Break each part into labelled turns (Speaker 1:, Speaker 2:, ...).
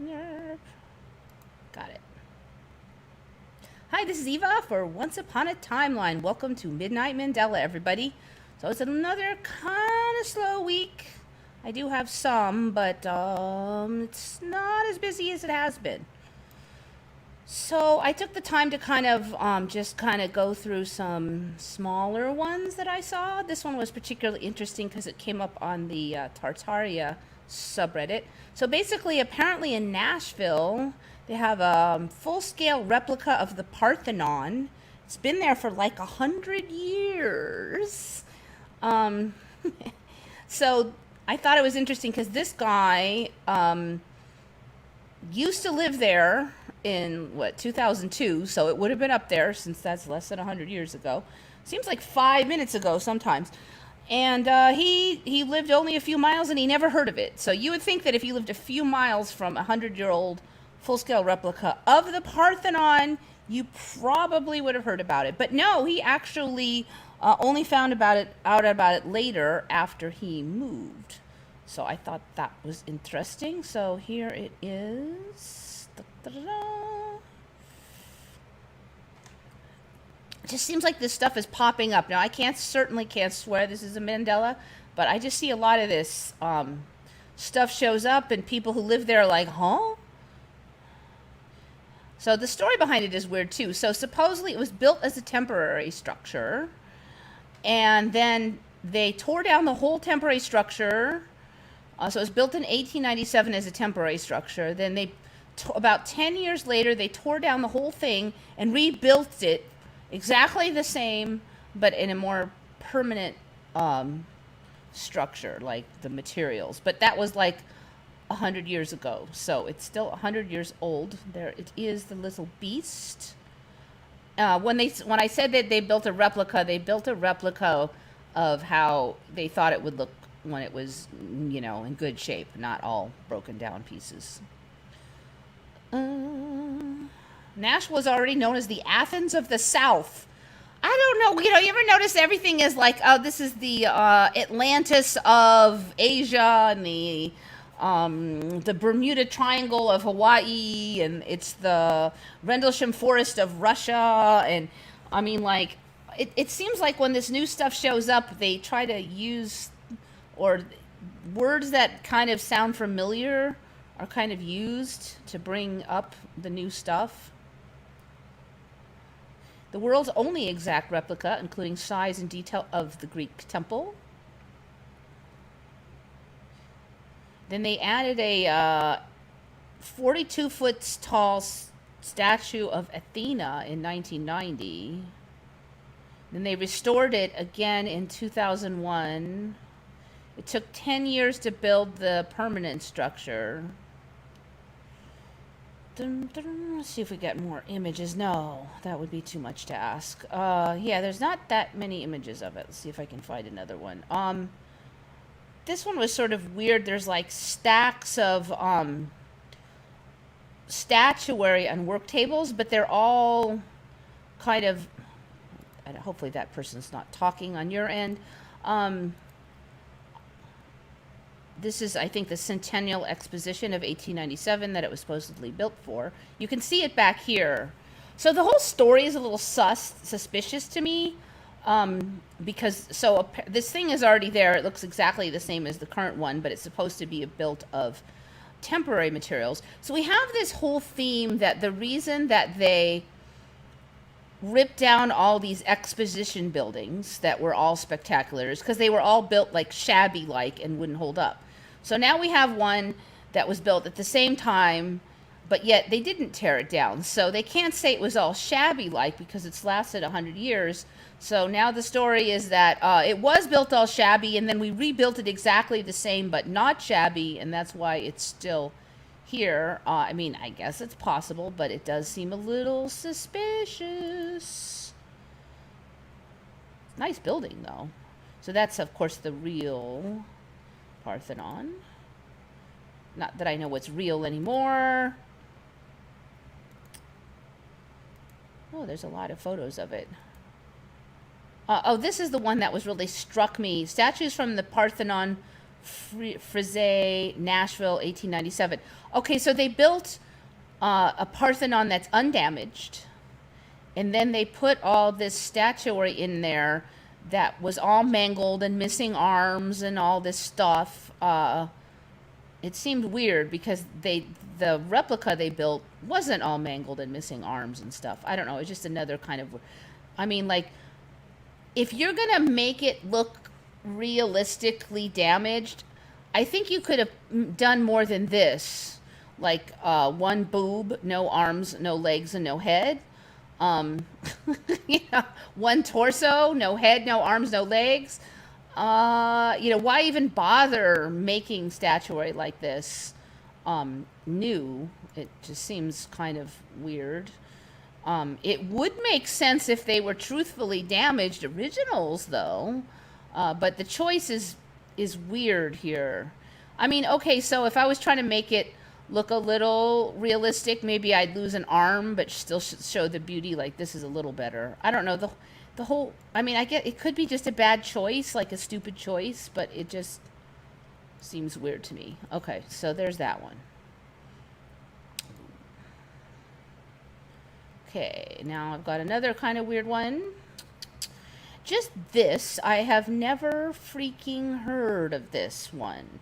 Speaker 1: Nerve. Got it. Hi, this is Eva for Once Upon a Timeline. Welcome to Midnight Mandela, everybody. So it's another kind of slow week. I do have some, but it's not as busy as it has been. So I took the time to kind of just kind of go through some smaller ones that I saw. This one was particularly interesting because it came up on the Tartaria subreddit. So basically, apparently in Nashville, they have a full-scale replica of the Parthenon. It's been there for like 100 years. So I thought it was interesting because this guy used to live there in, 2002, so it would have been up there since that's less than 100 years ago. Seems like 5 minutes ago sometimes. And he lived only a few miles and he never heard of it. So you would think that if you lived a few miles from a 100-year-old full-scale replica of the Parthenon, you probably would have heard about it. But no, he actually only found out about it later after he moved. So I thought that was interesting. So here it is. Da-da-da. It just seems like this stuff is popping up. Now, I certainly can't swear this is a Mandela, but I just see a lot of this stuff shows up and people who live there are like, huh? So the story behind it is weird too. So supposedly it was built as a temporary structure, and then they tore down the whole temporary structure. So it was built in 1897 as a temporary structure. Then they, about 10 years later, they tore down the whole thing and rebuilt it exactly the same, but in a more permanent structure, like the materials. But that was like 100 years ago, so it's still 100 years old. There it is, the little beast. When I said that they built a replica of how they thought it would look when it was, in good shape, not all broken down pieces. Nashville was already known as the Athens of the South. I don't know, you ever notice everything is like, oh, this is the Atlantis of Asia and the Bermuda Triangle of Hawaii, and it's the Rendlesham Forest of Russia, and I mean, like, it seems like when this new stuff shows up, they try to use, or words that kind of sound familiar are kind of used to bring up the new stuff. The world's only exact replica, including size and detail, of the Greek temple. Then they added a 42-foot tall statue of Athena in 1990. Then they restored it again in 2001. It took 10 years to build the permanent structure. Let's see if we get more images. No, that would be too much to ask. Yeah, there's not that many images of it. Let's see if I can find another one. This one was sort of weird. There's like stacks of statuary on work tables, but they're all kind of, and hopefully that person's not talking on your end. This is, I think, the Centennial Exposition of 1897 that it was supposedly built for. You can see it back here. So the whole story is a little suspicious to me, because this thing is already there. It looks exactly the same as the current one, but it's supposed to be built of temporary materials. So we have this whole theme that the reason that they ripped down all these exposition buildings that were all spectacular is because they were all built like shabby-like and wouldn't hold up. So now we have one that was built at the same time, but yet they didn't tear it down. So they can't say it was all shabby-like because it's lasted 100 years. So now the story is that it was built all shabby, and then we rebuilt it exactly the same, but not shabby, and that's why it's still here. I mean, I guess it's possible, but it does seem a little suspicious. Nice building, though. So that's, of course, the real Parthenon. Not that I know what's real anymore. Oh, there's a lot of photos of it. Oh, this is the one that was really struck me. Statues from the Parthenon Frise, Nashville, 1897. Okay, so they built a Parthenon that's undamaged, and then they put all this statuary in there that was all mangled and missing arms and all this stuff. It seemed weird because the replica they built wasn't all mangled and missing arms and stuff. I don't know. It's just another kind of, I mean, like, if you're gonna make it look realistically damaged, I think you could have done more than this. Like one boob, no arms, no legs, and no head. One torso, no head, no arms, no legs. Why even bother making statuary like this new? It just seems kind of weird. It would make sense if they were truthfully damaged originals, though. But the choice is weird here. I mean, okay, so if I was trying to make it look a little realistic, maybe I'd lose an arm, but still show the beauty. Like, this is a little better. I don't know. The whole, I mean, I get it could be just a bad choice, like a stupid choice, but it just seems weird to me. Okay, so there's that one. Okay, now I've got another kind of weird one. Just this, I have never freaking heard of this one.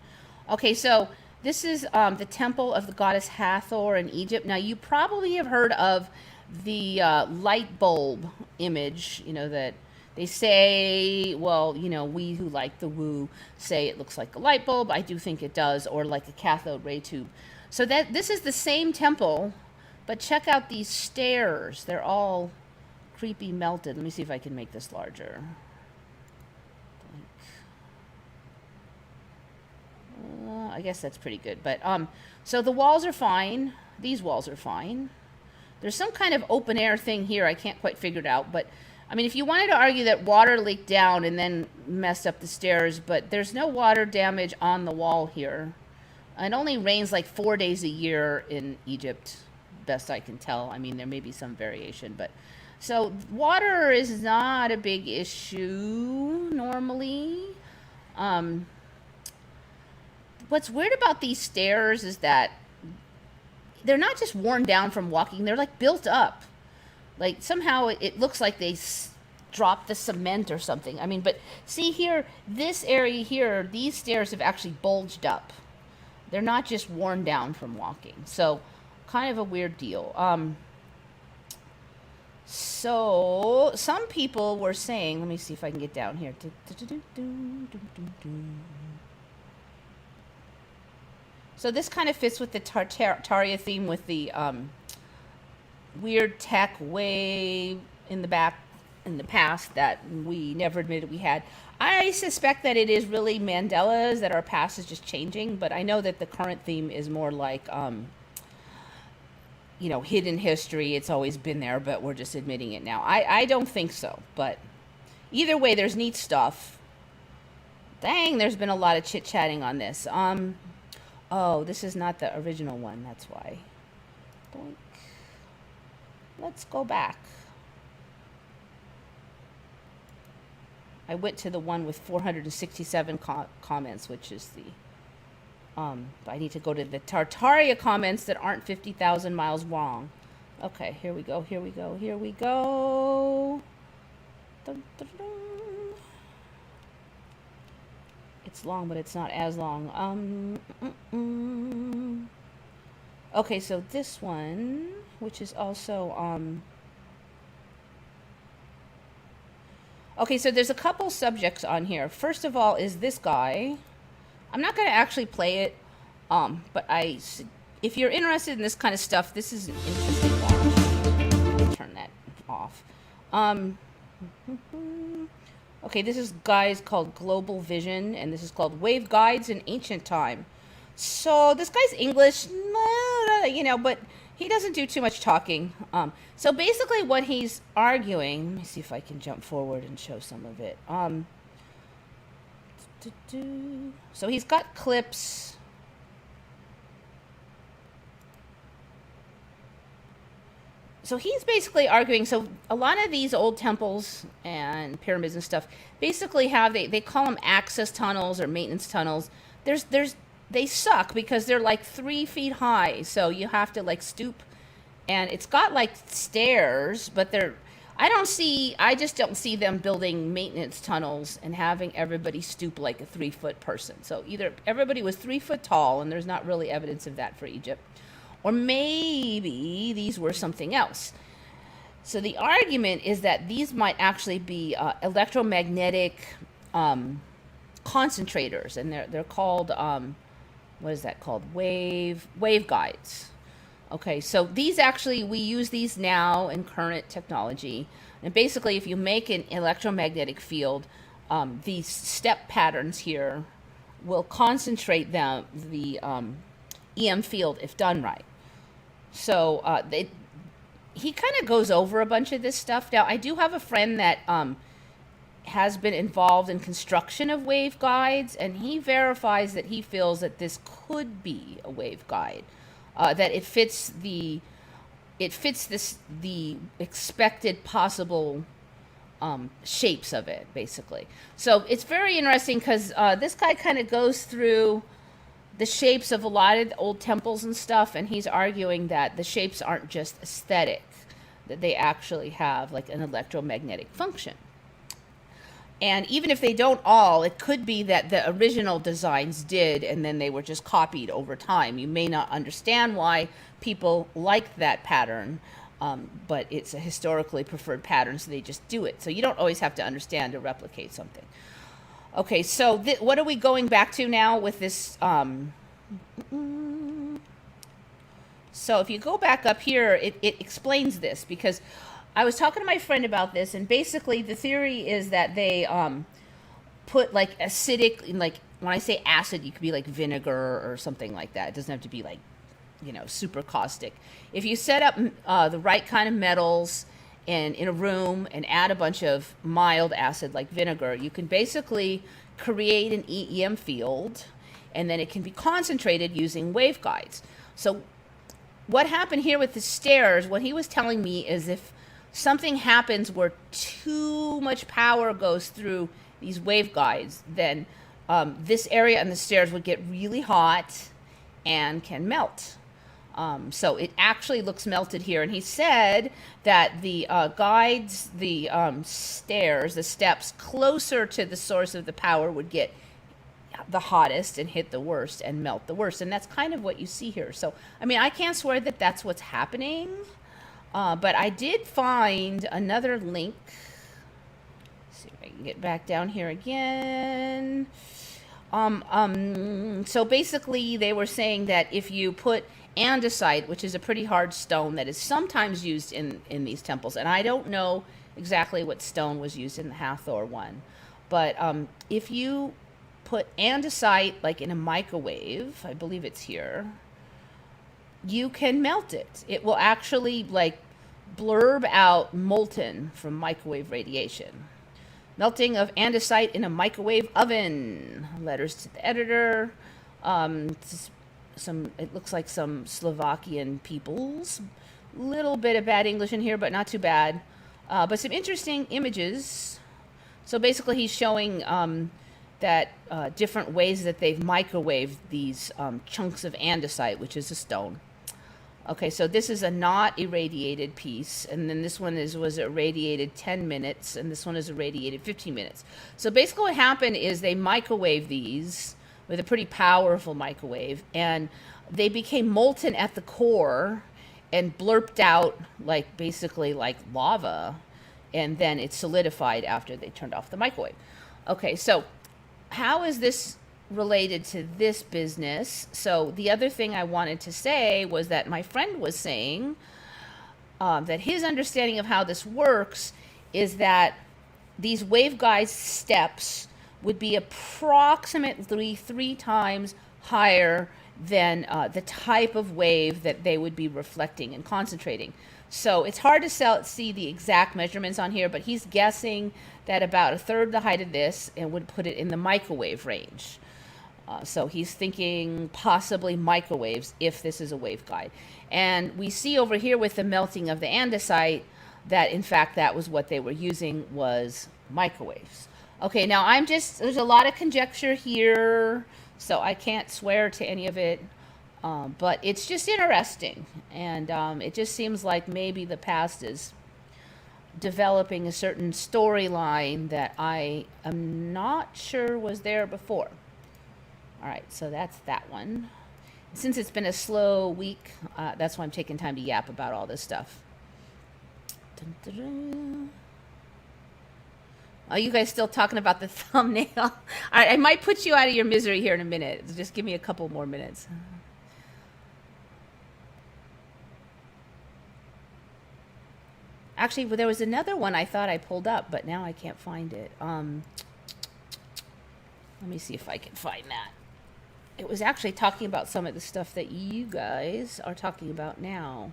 Speaker 1: Okay, so this is the temple of the goddess Hathor in Egypt. Now, you probably have heard of the light bulb image, that they say, well, we who like the woo say it looks like a light bulb. I do think it does, or like a cathode ray tube. So this is the same temple, but check out these stairs. They're all creepy melted. Let me see if I can make this larger. I guess that's pretty good. But so the walls are fine. These walls are fine. There's some kind of open air thing here. I can't quite figure it out. But I mean, if you wanted to argue that water leaked down and then messed up the stairs, but there's no water damage on the wall here. It only rains like 4 days a year in Egypt, best I can tell. I mean, there may be some variation, but so water is not a big issue normally. What's weird about these stairs is that they're not just worn down from walking, they're like built up. Like somehow it looks like they dropped the cement or something. I mean, but see here, this area here, these stairs have actually bulged up. They're not just worn down from walking. So kind of a weird deal. So some people were saying, let me see if I can get down here. So this kind of fits with the Tartaria theme with the weird tech way in the past that we never admitted we had. I suspect that it is really Mandelas, that our past is just changing, but I know that the current theme is more like, hidden history. It's always been there, but we're just admitting it now. I don't think so, but either way, there's neat stuff. Dang, there's been a lot of chit-chatting on this. Oh, this is not the original one, that's why. Boink. Let's go back. I went to the one with 467 comments, which is the... I need to go to the Tartaria comments that aren't 50,000 miles long. Okay, here we go, here we go, here we go. Dun, dun, dun. It's long, but it's not as long. Okay, so this one, which is also... Okay, so there's a couple subjects on here. First of all is this guy. I'm not going to actually play it, but if you're interested in this kind of stuff, this is an interesting watch. Turn that off. Okay, this is guys called Global Vision, and this is called Wave Guides in Ancient Time. So this guy's English, but he doesn't do too much talking. So basically what he's arguing, let me see if I can jump forward and show some of it. So he's got clips. So he's basically arguing, so a lot of these old temples and pyramids and stuff basically have, they call them access tunnels or maintenance tunnels, there's they suck because they're like 3 feet high, so you have to like stoop, and it's got like stairs, but they're I just don't see them building maintenance tunnels and having everybody stoop like a 3 foot person. So either everybody was 3 foot tall, and there's not really evidence of that for Egypt, or maybe these were something else. So the argument is that these might actually be electromagnetic concentrators, and they're called what is that called? Waveguides. Okay, so these actually, we use these now in current technology. And basically, if you make an electromagnetic field, these step patterns here will concentrate the EM field if done right. So he kind of goes over a bunch of this stuff. Now, I do have a friend that has been involved in construction of waveguides, and he verifies that he feels that this could be a waveguide. That it fits the expected possible shapes of it, basically. So it's very interesting because this guy kind of goes through the shapes of a lot of old temples and stuff, and he's arguing that the shapes aren't just aesthetic, that they actually have like an electromagnetic function. And even if they don't all, it could be that the original designs did, and then they were just copied over time. You may not understand why people like that pattern, but it's a historically preferred pattern, so they just do it. So you don't always have to understand to replicate something. Okay, so what are we going back to now with this? So if you go back up here, it explains this, because I was talking to my friend about this, and basically the theory is that they put like acidic, like when I say acid, you could be like vinegar or something like that. It doesn't have to be like, super caustic. If you set up the right kind of metals and in a room and add a bunch of mild acid like vinegar, you can basically create an EM field, and then it can be concentrated using waveguides. So what happened here with the stairs, what he was telling me is if something happens where too much power goes through these waveguides, then this area and the stairs would get really hot and can melt. So it actually looks melted here. And he said that the guides, the stairs, the steps closer to the source of the power would get the hottest and hit the worst and melt the worst. And that's kind of what you see here. So, I mean, I can't swear that that's what's happening. But I did find another link. Let's see if I can get back down here again. So basically they were saying that if you put andesite, which is a pretty hard stone that is sometimes used in these temples, and I don't know exactly what stone was used in the Hathor one, but if you put andesite like in a microwave, I believe it's here, you can melt it. It will actually like blurb out molten from microwave radiation. Melting of andesite in a microwave oven. Letters to the editor. It looks like some Slovakian peoples. Little bit of bad English in here, but not too bad. But some interesting images. So basically he's showing that different ways that they've microwaved these chunks of andesite, which is a stone. Okay, so this is a not irradiated piece, and then this one was irradiated 10 minutes, and this one is irradiated 15 minutes. So basically what happened is they microwave these with a pretty powerful microwave, and they became molten at the core and blurped out like basically like lava, and then it solidified after they turned off the microwave. Okay, so how is this related to this business? So the other thing I wanted to say was that my friend was saying that his understanding of how this works is that these waveguide steps would be approximately 3 times higher than the type of wave that they would be reflecting and concentrating. So it's hard to see the exact measurements on here, but he's guessing that about 1/3 the height of this, and would put it in the microwave range. So he's thinking possibly microwaves if this is a waveguide. And we see over here with the melting of the andesite that in fact that was what they were using, was microwaves. Okay, now there's a lot of conjecture here. So I can't swear to any of it, but it's just interesting. And it just seems like maybe the past is developing a certain storyline that I am not sure was there before. All right, so that's that one. Since it's been a slow week, that's why I'm taking time to yap about all this stuff. Dun, dun, dun. Are you guys still talking about the thumbnail? All right, I might put you out of your misery here in a minute. Just give me a couple more minutes. Actually, there was another one I thought I pulled up, but now I can't find it. Let me see if I can find that. It was actually talking about some of the stuff that you guys are talking about now.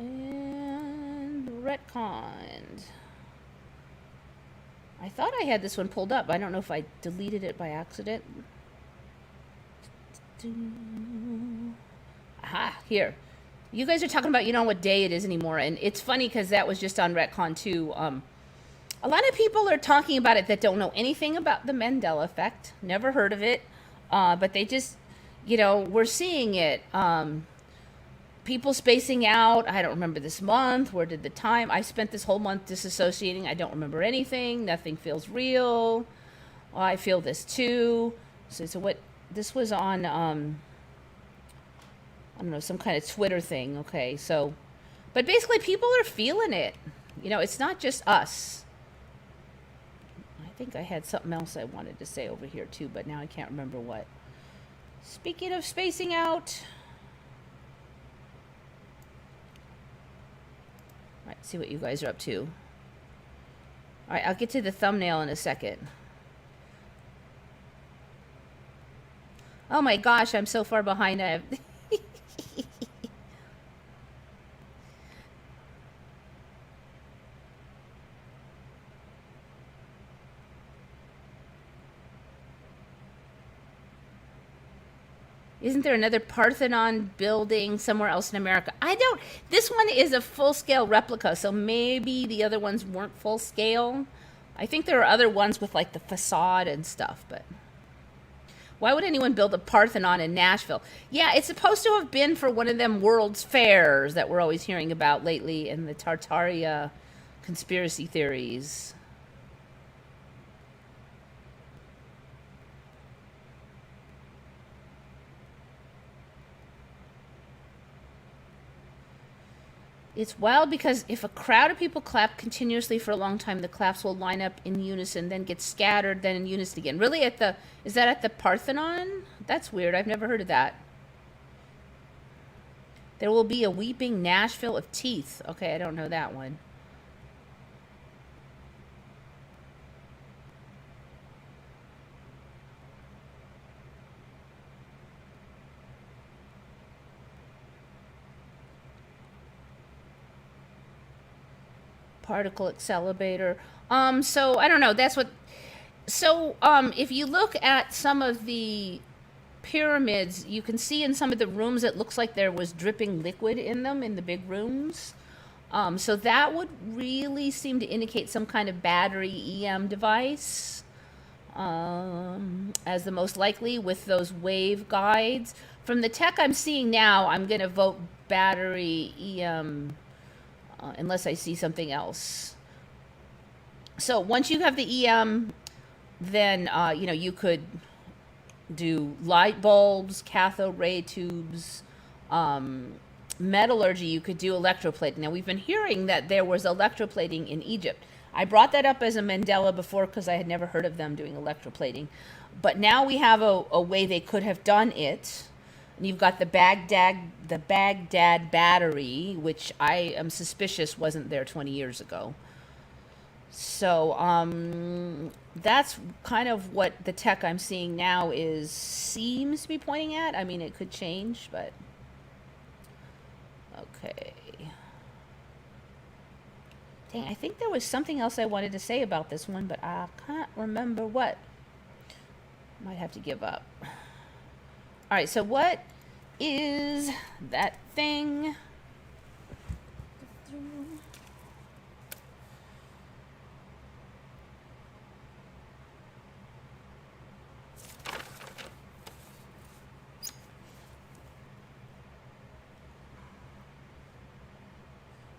Speaker 1: And retconned. I thought I had this one pulled up. I don't know if I deleted it by accident. Aha, here. You guys are talking about, you know what day it is anymore, and it's funny because that was just on retcon too. A lot of people are talking about it that don't know anything about the Mandela effect, never heard of it, but they just, you know, we're seeing it. People spacing out. I don't remember this month. Where did the time? I spent this whole month disassociating. I don't remember anything. Nothing feels real. Oh, I feel this too. So what? This was on, I don't know, some kind of Twitter thing. Okay, so, but basically people are feeling it. You know, it's not just us. I think I had something else I wanted to say over here too, but now I can't remember what. Speaking of spacing out. All right, see what you guys are up to. All right, I'll get to the thumbnail in a second. Oh my gosh, I'm so far behind. I have Isn't there another Parthenon building somewhere else in America? I don't. This one is a full-scale replica, so maybe the other ones weren't full-scale. I think there are other ones with like the facade and stuff, but why would anyone build a Parthenon in Nashville? Yeah, it's supposed to have been for one of them World's Fairs that we're always hearing about lately in the Tartaria conspiracy theories. It's wild because if a crowd of people clap continuously for a long time, the claps will line up in unison, then get scattered, then in unison again. Really, is that at the Parthenon? That's weird. I've never heard of that. There will be a weeping Nashville of teeth. Okay, I don't know that one. Particle accelerator. So I don't know. That's what. So if you look at some of the pyramids, you can see in some of the rooms it looks like there was dripping liquid in them in the big rooms. So that would really seem to indicate some kind of battery EM device as the most likely with those wave guides. From the tech I'm seeing now, I'm going to vote battery EM. Unless I see something else. So once you have the EM, then you know, you could do light bulbs, cathode ray tubes, metallurgy. You could do electroplating. Now we've been hearing that there was electroplating in Egypt. I brought that up as a Mandela before because I had never heard of them doing electroplating, but now we have a way they could have done it. And you've got the Baghdad battery, which I am suspicious wasn't there 20 years ago. So that's kind of what the tech I'm seeing now seems to be pointing at. I mean, it could change, but okay. Dang, I think there was something else I wanted to say about this one, but I can't remember what. Might have to give up. All right, so what is that thing?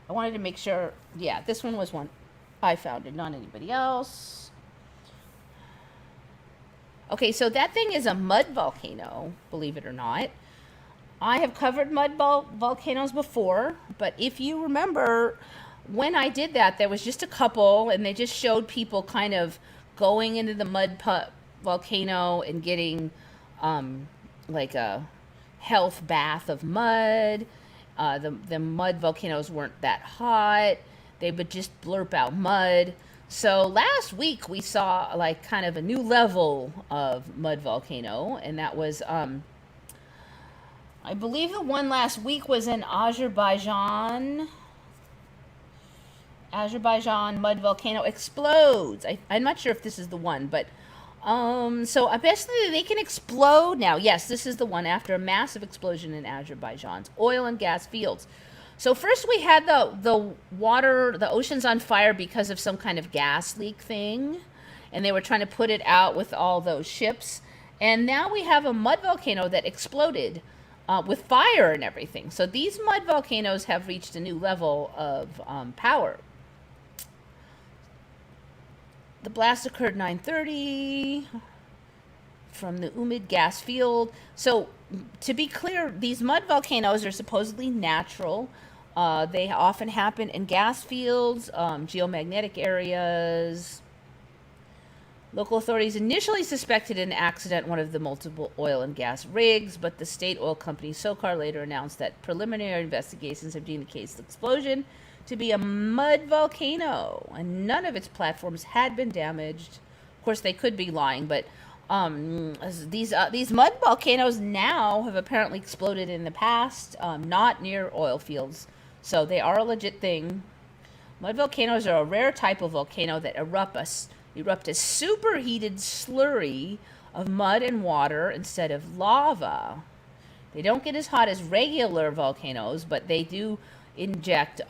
Speaker 1: I wanted to make sure, yeah, this one was one I found and not anybody else. Okay, so that thing is a mud volcano, believe it or not. I have covered mud volcanoes before, but if you remember, when I did that, there was just a couple, and they just showed people kind of going into the volcano and getting like a health bath of mud. The mud volcanoes weren't that hot. They would just blurp out mud. So last week we saw like kind of a new level of mud volcano, and that was I believe the one last week was in Azerbaijan. Azerbaijan mud volcano explodes. I'm not sure if this is the one, but so basically they can explode now. Yes, this is the one after a massive explosion in Azerbaijan's oil and gas fields. So first we had the water, the ocean's on fire because of some kind of gas leak thing, and they were trying to put it out with all those ships. And now we have a mud volcano that exploded with fire and everything. So these mud volcanoes have reached a new level of power. The blast occurred 9:30 from the humid gas field. So to be clear, these mud volcanoes are supposedly natural. They often happen in gas fields, geomagnetic areas. Local authorities initially suspected an accident in one of the multiple oil and gas rigs, but the state oil company SOCAR later announced that preliminary investigations have deemed the case of the explosion to be a mud volcano, and none of its platforms had been damaged. Of course, they could be lying, but these mud volcanoes now have apparently exploded in the past, not near oil fields, so they are a legit thing. Mud volcanoes are a rare type of volcano that erupt a superheated slurry of mud and water instead of lava. They don't get as hot as regular volcanoes, but they do inject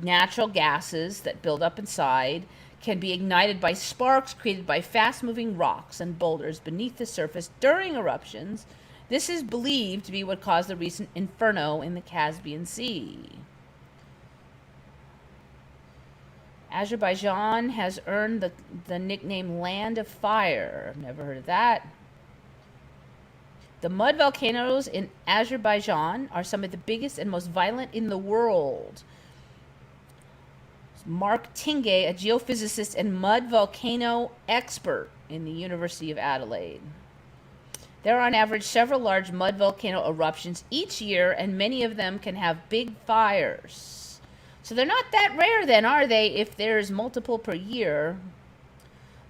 Speaker 1: natural gases that build up inside, can be ignited by sparks created by fast-moving rocks and boulders beneath the surface during eruptions. This is believed to be what caused the recent inferno in the Caspian Sea. Azerbaijan has earned the nickname Land of Fire. I've never heard of that. The mud volcanoes in Azerbaijan are some of the biggest and most violent in the world. Mark Tingay, a geophysicist and mud volcano expert in the University of Adelaide. There are on average several large mud volcano eruptions each year, and many of them can have big fires. So they're not that rare then, are they, if there's multiple per year?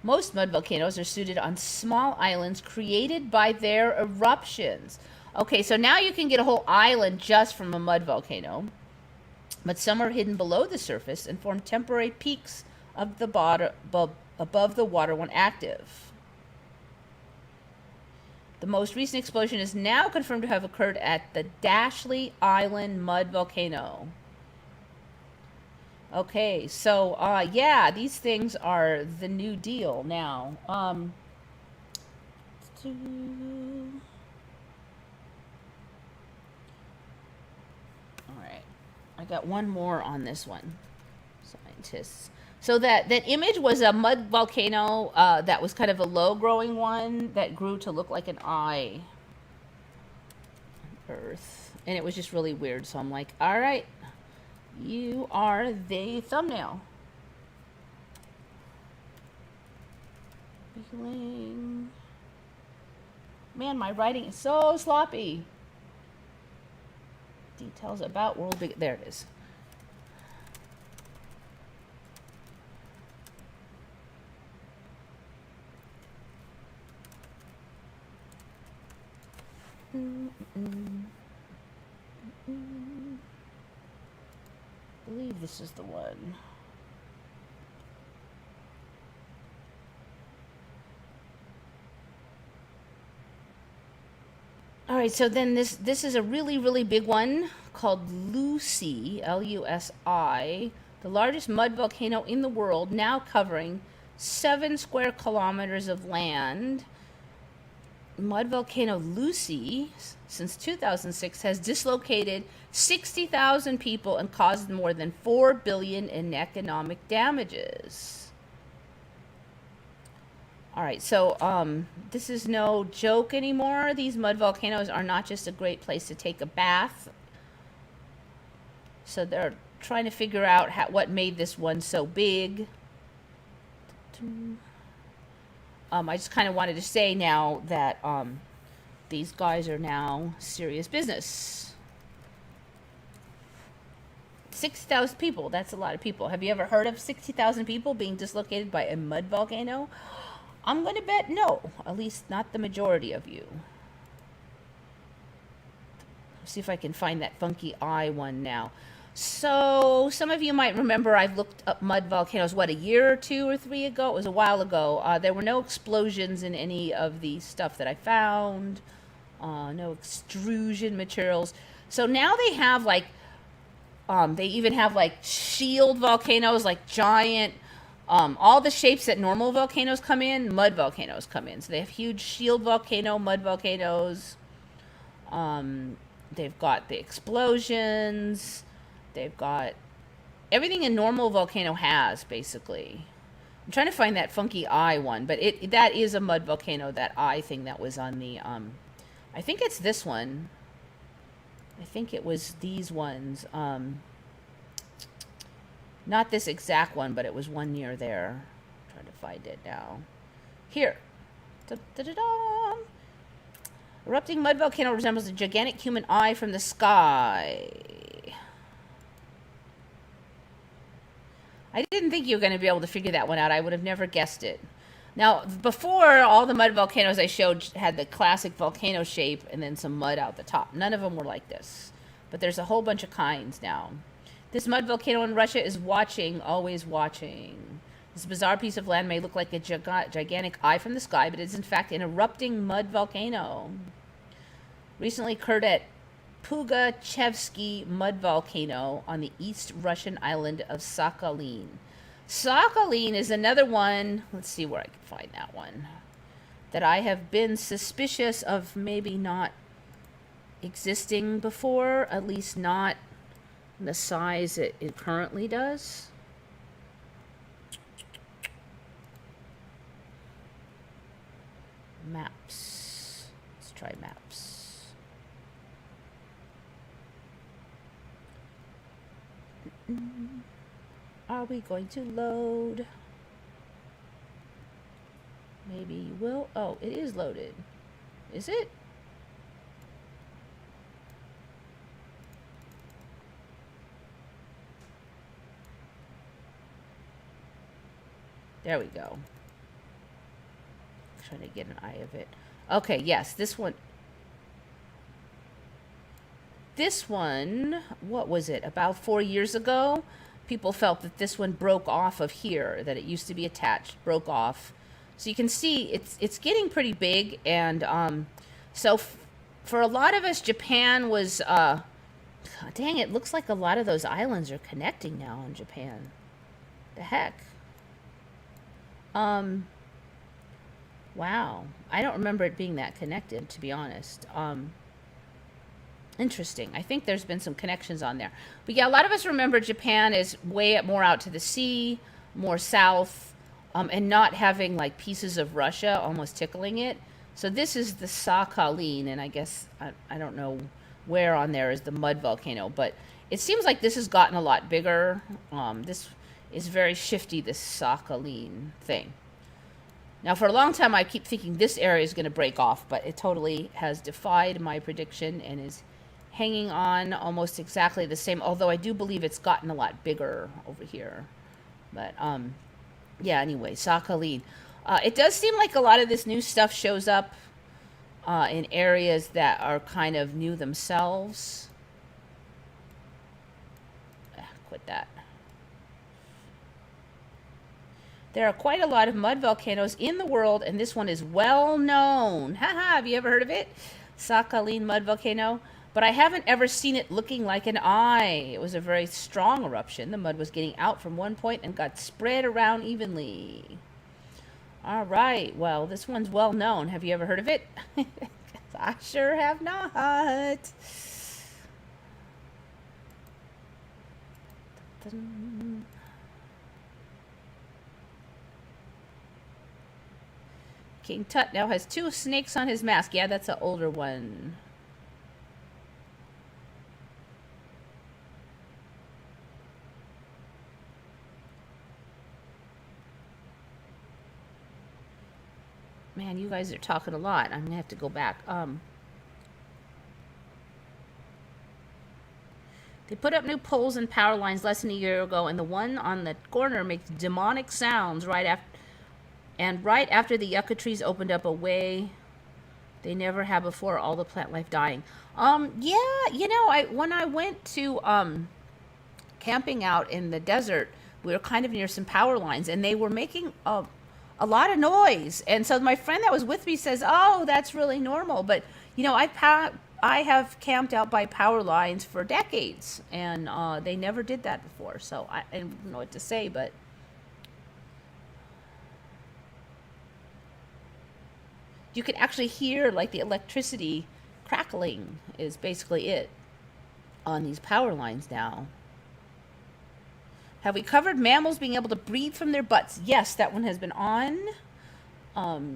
Speaker 1: Most mud volcanoes are suited on small islands created by their eruptions. Okay, so now you can get a whole island just from a mud volcano, but some are hidden below the surface and form temporary peaks of the above the water when active. The most recent explosion is now confirmed to have occurred at the Dashley Island mud volcano. Okay, so yeah, these things are the new deal now. All right, I got one more on this one. Scientists. So that image was a mud volcano that was kind of a low-growing one that grew to look like an eye on Earth, and it was just really weird. So I'm like, all right. You are the thumbnail. Man, my writing is so sloppy. Details about world big. There it is. I believe this is the one. All right, so then this is a really, really big one called Lucy, Lusi, the largest mud volcano in the world, now covering 7 square kilometers of land. Mud volcano Lucy, since 2006, has dislocated 60,000 people and caused more than $4 billion in economic damages. All right, so this is no joke anymore. These mud volcanoes are not just a great place to take a bath. So they're trying to figure out what made this one so big. I just kind of wanted to say now that these guys are now serious business. 60,000 people, that's a lot of people. Have you ever heard of 60,000 people being dislocated by a mud volcano? I'm going to bet no, at least not the majority of you. Let's see if I can find that funky eye one now. So some of you might remember I've looked up mud volcanoes, what, a year or 2 or 3 ago? It was a while ago. There were no explosions in any of the stuff that I found. No extrusion materials. So now they have like, they even have like shield volcanoes, like giant, all the shapes that normal volcanoes come in, mud volcanoes come in. So they have huge shield volcano, mud volcanoes. They've got the explosions. They've got everything a normal volcano has, basically. I'm trying to find that funky eye one, but that is a mud volcano, that eye thing that was on the, I think it's this one. I think it was these ones. Not this exact one, but it was one near there. I'm trying to find it now. Here. Da-da-da-da. Erupting mud volcano resembles a gigantic human eye from the sky. I didn't think you were going to be able to figure that one out. I would have never guessed it. Now, before, all the mud volcanoes I showed had the classic volcano shape and then some mud out the top. None of them were like this. But there's a whole bunch of kinds now. This mud volcano in Russia is watching, always watching. This bizarre piece of land may look like a gigantic eye from the sky, but it is in fact an erupting mud volcano. Recently occurred at Pugachevsky mud volcano on the East Russian island of Sakhalin. Sakhalin is another one, let's see where I can find that one, that I have been suspicious of maybe not existing before, at least not the size it currently does. Maps. Let's try maps. Are we going to load? Maybe you will. Oh, it is loaded. Is it? There we go. Trying to get an eye of it. Okay, yes, this one. This one, what was it? About 4 years ago, people felt that this one broke off of here, that it used to be attached, broke off. So you can see it's getting pretty big, and so for a lot of us, Japan was, dang, it looks like a lot of those islands are connecting now in Japan. The heck? Wow. I don't remember it being that connected, to be honest. Interesting. I think there's been some connections on there. But yeah, a lot of us remember Japan is way up, more out to the sea, more south, and not having like pieces of Russia almost tickling it. So this is the Sakhalin, and I guess, I don't know where on there is the mud volcano, but it seems like this has gotten a lot bigger. This is very shifty, this Sakhalin thing. Now, for a long time, I keep thinking this area is going to break off, but it totally has defied my prediction and is hanging on almost exactly the same, although I do believe it's gotten a lot bigger over here. But, yeah, anyway, Sakhalin. It does seem like a lot of this new stuff shows up in areas that are kind of new themselves. Quit that. There are quite a lot of mud volcanoes in the world, and this one is well known. Haha, have you ever heard of it? Sakhalin mud volcano. But I haven't ever seen it looking like an eye. It was a very strong eruption. The mud was getting out from one point and got spread around evenly. All right. Well, this one's well known. Have you ever heard of it? I sure have not. King Tut now has 2 snakes on his mask. Yeah, that's an older one. Man, you guys are talking a lot. I'm gonna have to go back. They put up new poles and power lines less than a year ago, and the one on the corner makes demonic sounds right after the yucca trees opened up a way they never had before, all the plant life dying. Yeah, when I went to camping out in the desert, we were kind of near some power lines, and they were making a lot of noise. And so my friend that was with me says, "Oh, that's really normal." But I have camped out by power lines for decades, and they never did that before. So I don't know what to say, but you can actually hear like the electricity crackling is basically it on these power lines now. Have we covered mammals being able to breathe from their butts? Yes, that one has been on.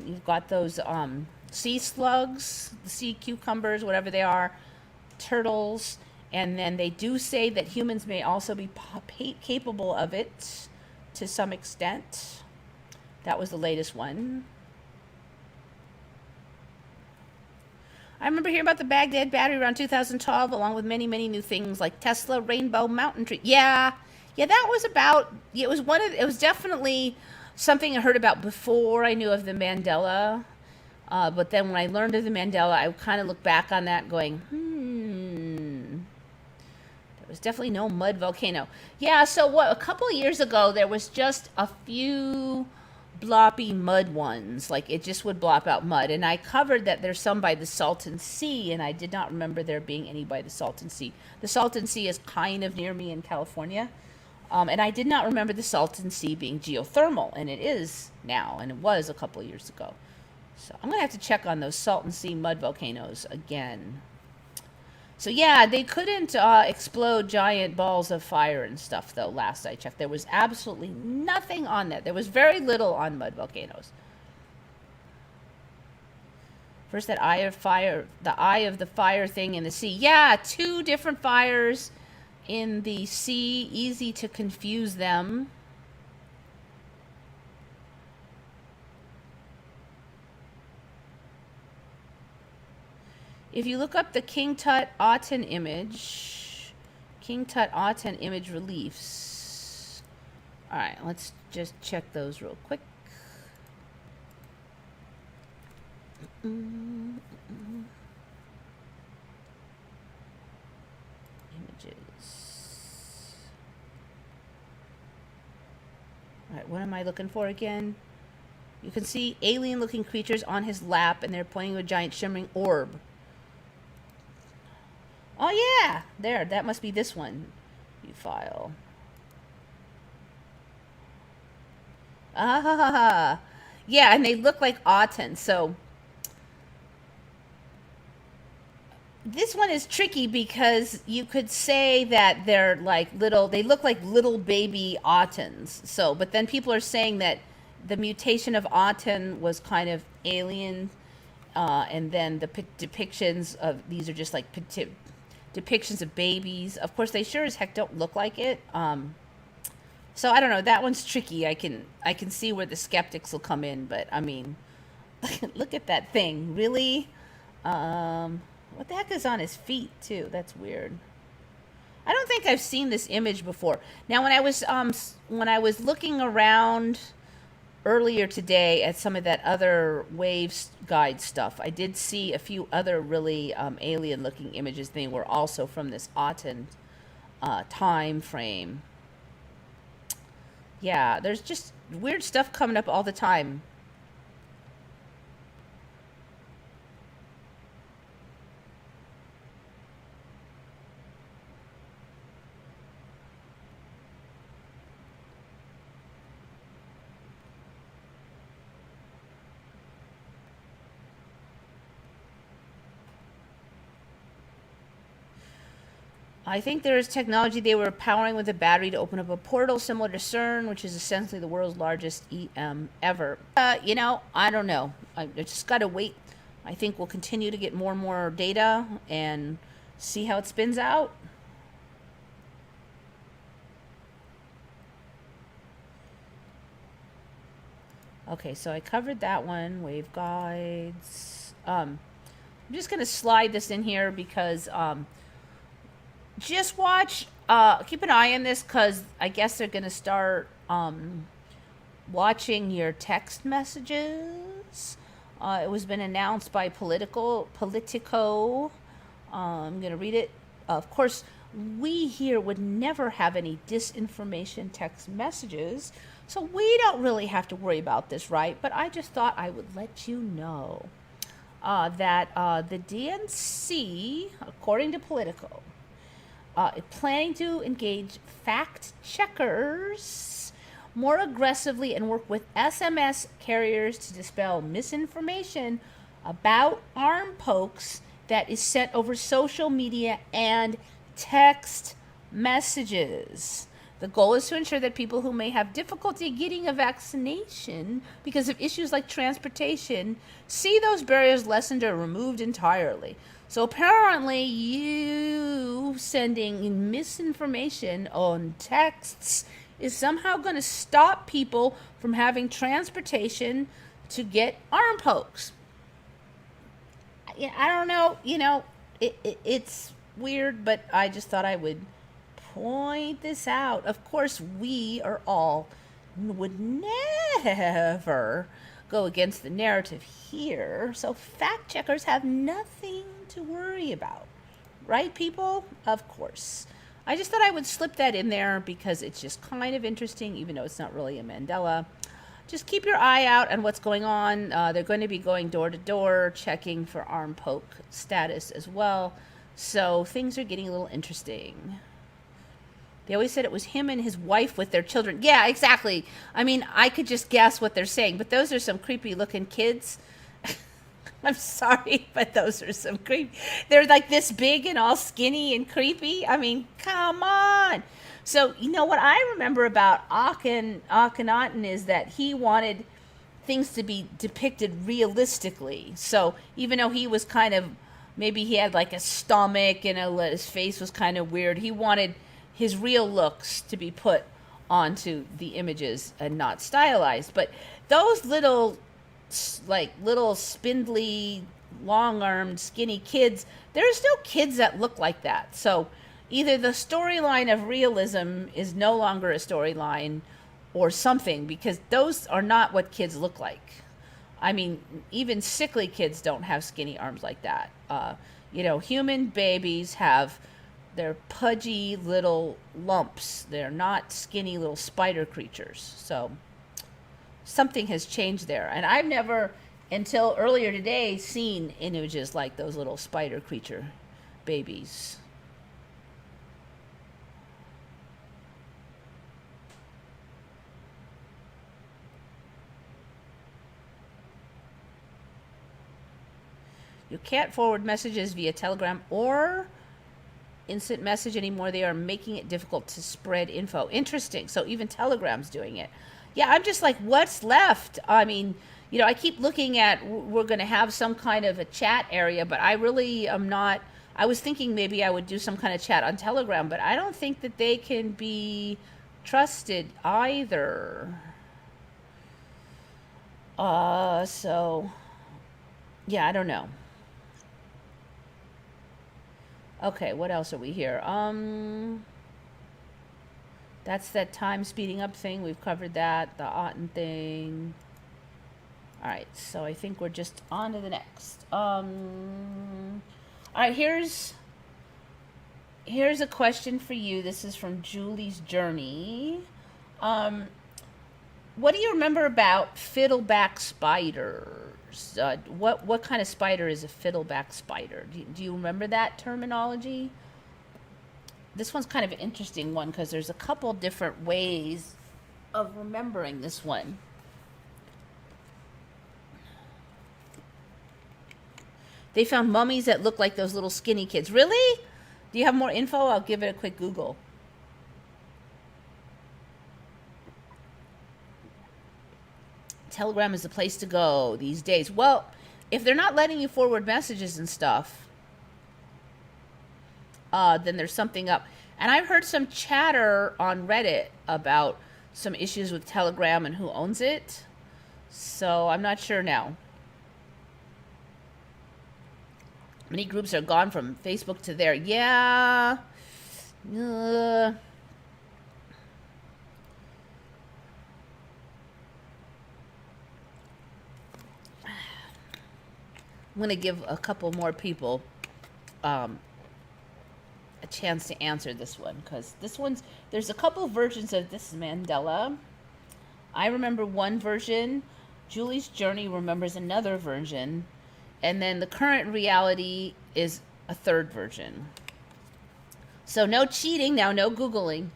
Speaker 1: You've got those sea slugs, the sea cucumbers, whatever they are, turtles, and then they do say that humans may also be capable of it to some extent. That was the latest one. I remember hearing about the Baghdad battery around 2012, along with many, many new things like Tesla, Rainbow, Mountain Tree. Yeah, that was about. It was It was definitely something I heard about before I knew of the Mandela. But then when I learned of the Mandela, I kind of looked back on that, going, there was definitely no mud volcano. Yeah. So a couple of years ago, there was just a few bloppy mud ones, like it just would blop out mud, and I covered that there's some by the Salton Sea, and I did not remember there being any by the Salton Sea. The Salton Sea is kind of near me in California, and I did not remember the Salton Sea being geothermal, and it is now, and it was a couple of years ago. So I'm gonna have to check on those Salton Sea mud volcanoes again. So yeah, they couldn't explode giant balls of fire and stuff, though, last I checked. There was absolutely nothing on that. There was very little on mud volcanoes. First, that eye of fire, the eye of the fire thing in the sea. Yeah, 2 different fires in the sea. Easy to confuse them. If you look up the King Tut Aten image reliefs. All right, let's just check those real quick. Images. All right, what am I looking for again? You can see alien-looking creatures on his lap, and they're pointing to a giant shimmering orb. Oh yeah, there, that must be this one. View file. Ah, yeah, and they look like Aten. So this one is tricky because you could say that they're like they look like little baby Atens. So, but then people are saying that the mutation of Aten was kind of alien, and then the depictions of these are just like depictions of babies. Of course, they sure as heck don't look like it. So I don't know. That one's tricky. I can see where the skeptics will come in, but I mean, look at that thing. Really? What the heck is on his feet too? That's weird. I don't think I've seen this image before. Now, when I was looking around earlier today at some of that other waves guide stuff, I did see a few other really alien-looking images. They were also from this Aten time frame. Yeah, there's just weird stuff coming up all the time. I think there is technology they were powering with a battery to open up a portal similar to CERN, which is essentially the world's largest EM ever. I don't know. I just got to wait. I think we'll continue to get more and more data and see how it spins out. Okay, so I covered that one, waveguides. I'm just going to slide this in here because just watch, keep an eye on this because I guess they're going to start watching your text messages. It was been announced by Politico. I'm going to read it. Of course, we here would never have any disinformation text messages, so we don't really have to worry about this, right? But I just thought I would let you know that the DNC, according to Politico, is planning to engage fact checkers more aggressively and work with SMS carriers to dispel misinformation about arm pokes that is sent over social media and text messages. The goal is to ensure that people who may have difficulty getting a vaccination because of issues like transportation see those barriers lessened or removed entirely. So apparently you sending misinformation on texts is somehow going to stop people from having transportation to get arm pokes. I don't know, it's weird, but I just thought I would point this out. Of course, we are all would never go against the narrative here, so fact checkers have nothing to worry about, right, people? Of course. I just thought I would slip that in there because it's just kind of interesting, even though it's not really a Mandela. Just keep your eye out on what's going on. They're going to be going door to door, checking for arm poke status as well. So things are getting a little interesting. They always said it was him and his wife with their children. Yeah, exactly. I mean, I could just guess what they're saying, but those are some creepy looking kids. I'm sorry, but those are some creepy. They're like this big and all skinny and creepy. I mean, come on. So, you know what I remember about Akhenaten is that he wanted things to be depicted realistically. So even though he was kind of, maybe he had like a stomach and his face was kind of weird, he wanted his real looks to be put onto the images and not stylized. But those little spindly, long-armed, skinny kids, there are still kids that look like that. So either the storyline of realism is no longer a storyline or something, because those are not what kids look like. I mean, even sickly kids don't have skinny arms like that. Human babies have their pudgy little lumps. They're not skinny little spider creatures. So something has changed there. And I've never, until earlier today, seen images like those little spider creature babies. You can't forward messages via Telegram or instant message anymore. They are making it difficult to spread info. Interesting. So even Telegram's doing it. Yeah, I'm just like, what's left? I mean, I keep looking at, we're going to have some kind of a chat area, but I really am not. I was thinking maybe I would do some kind of chat on Telegram, but I don't think that they can be trusted either. So, yeah, I don't know. Okay, what else are we here? That's that time speeding up thing. We've covered that. The Otten thing. All right, so I think we're just on to the next. All right, here's a question for you. This is from Julie's Journey. What do you remember about fiddleback spiders? What kind of spider is a fiddleback spider? Do you remember that terminology? This one's kind of an interesting one because there's a couple different ways of remembering this one. They found mummies that look like those little skinny kids. Really? Do you have more info? I'll give it a quick Google. Telegram is the place to go these days. Well, if they're not letting you forward messages and stuff, then there's something up. And I've heard some chatter on Reddit about some issues with Telegram and who owns it. So I'm not sure now. Many groups are gone from Facebook to there. Yeah. I'm going to give a couple more people a chance to answer this one, because there's a couple versions of this Mandela. I remember one version. Julie's Journey remembers another version. And then the current reality is a third version. So no cheating now, no Googling.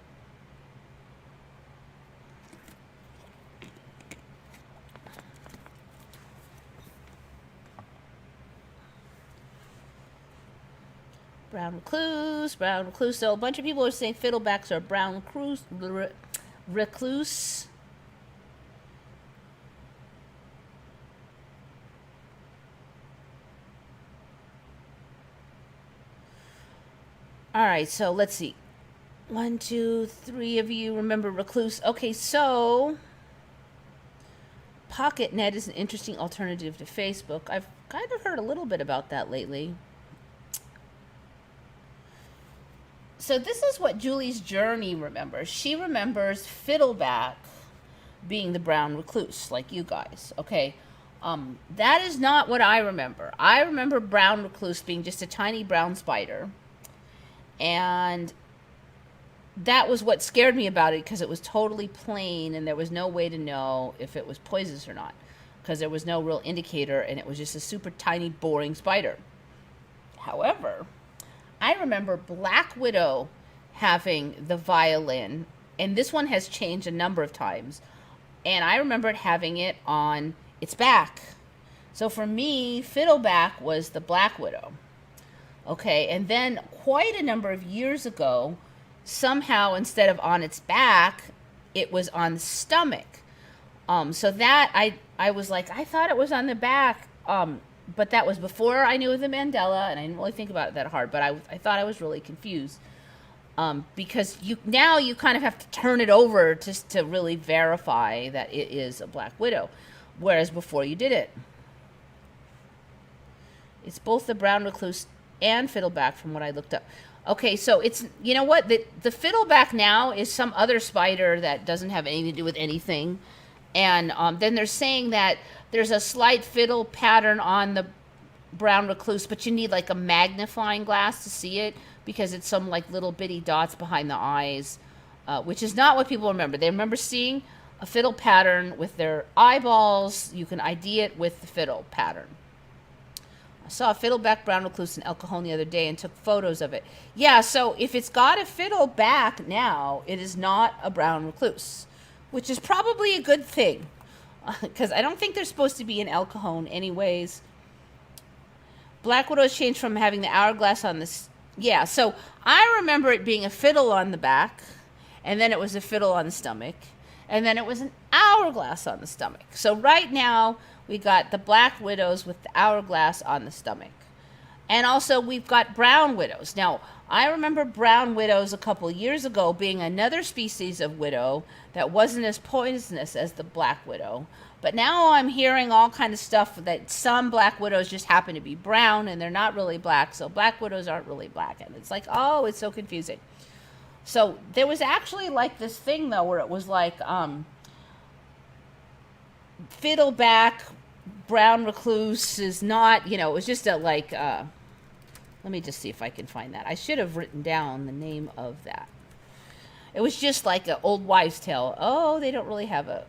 Speaker 1: Brown recluse, brown recluse. So a bunch of people are saying fiddlebacks are brown recluse. All right, so let's see. 1, 2, 3 of you remember recluse. Okay, so PocketNet is an interesting alternative to Facebook. I've kind of heard a little bit about that lately. So this is what Julie's Journey remembers. She remembers fiddleback being the brown recluse, like you guys. Okay, that is not what I remember. I remember brown recluse being just a tiny brown spider. And that was what scared me about it, because it was totally plain and there was no way to know if it was poisonous or not, because there was no real indicator and it was just a super tiny, boring spider. However, I remember Black Widow having the violin, and this one has changed a number of times, and I remembered having it on its back. So for me, fiddleback was the Black Widow. Okay, and then quite a number of years ago, somehow instead of on its back, it was on the stomach. So that I was like, I thought it was on the back, but that was before I knew of the Mandela, and I didn't really think about it that hard. But I thought I was really confused, because you kind of have to turn it over just to really verify that it is a Black Widow, whereas before you did it. It's both the brown recluse and fiddleback from what I looked up. Okay, so it's, you know what, the fiddleback now is some other spider that doesn't have anything to do with anything. And then they're saying that there's a slight fiddle pattern on the brown recluse, but you need like a magnifying glass to see it, because it's some like little bitty dots behind the eyes, which is not what people remember. They remember seeing a fiddle pattern with their eyeballs. You can ID it with the fiddle pattern. I saw a fiddleback brown recluse in El Cajon the other day and took photos of it. Yeah, so if it's got a fiddle back now, it is not a brown recluse, which is probably a good thing, because I don't think they're supposed to be in El Cajon anyways. Black Widow has changed from having the hourglass on this. Yeah, so I remember it being a fiddle on the back, and then it was a fiddle on the stomach, and then it was an hourglass on the stomach. So right now, we got the Black Widows with the hourglass on the stomach. And also, we've got brown widows. Now, I remember brown widows a couple years ago being another species of widow that wasn't as poisonous as the Black Widow. But now I'm hearing all kind of stuff that some Black Widows just happen to be brown, and they're not really black, so Black Widows aren't really black. And it's like, oh, it's so confusing. So there was actually like this thing, though, where it was like fiddleback brown recluse is not, it was just a like, let me just see if I can find that. I should have written down the name of that. It was just like an old wives' tale. Oh, they don't really have a...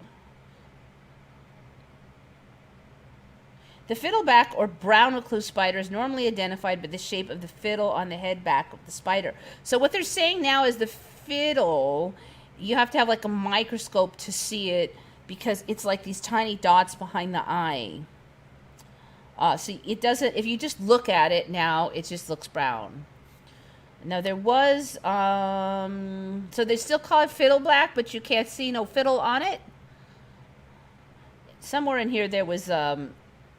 Speaker 1: The fiddleback or brown recluse spider is normally identified by the shape of the fiddle on the head back of the spider. So what they're saying now is the fiddle, you have to have like a microscope to see it, because it's like these tiny dots behind the eye. So it doesn't, if you just look at it now, it just looks brown. Now there was, so they still call it fiddle black, but you can't see no fiddle on it. Somewhere in here there was,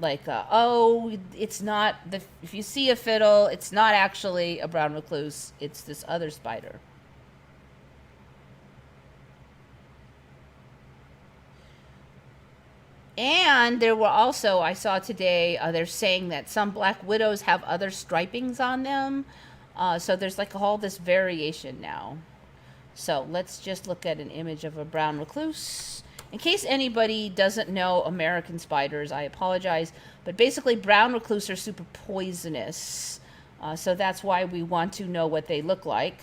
Speaker 1: like, oh, it's not, if you see a fiddle, it's not actually a brown recluse, it's this other spider. And there were also, I saw today, they're saying that some black widows have other stripings on them. So there's like all this variation now. So let's just look at an image of a brown recluse. In case anybody doesn't know American spiders, I apologize. But basically, brown recluse are super poisonous. So that's why we want to know what they look like.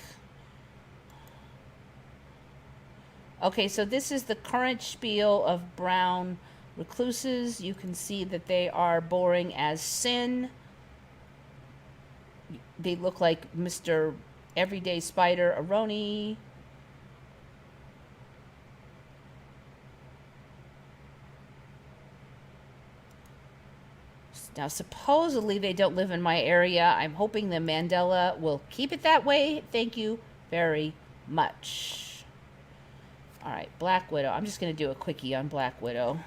Speaker 1: Okay, so this is the current spiel of brown recluses. You can see that they are boring as sin. They look like Mr. Everyday Spider Aroni. Now, supposedly they don't live in my area. I'm hoping the Mandela will keep it that way. Thank you very much. All right, Black Widow. I'm just going to do a quickie on Black Widow.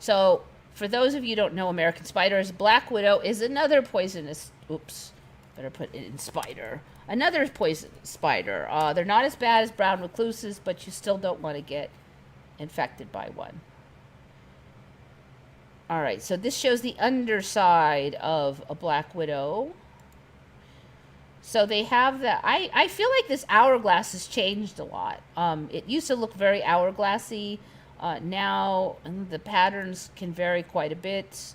Speaker 1: So, for those of you who don't know American spiders, Black Widow is another poisonous, oops, better put it in spider. Another poisonous spider. They're not as bad as brown recluses, but you still don't want to get infected by one. All right, so this shows the underside of a Black Widow. So they have the, I feel like this hourglass has changed a lot. It used to look very hourglassy. Now the patterns can vary quite a bit.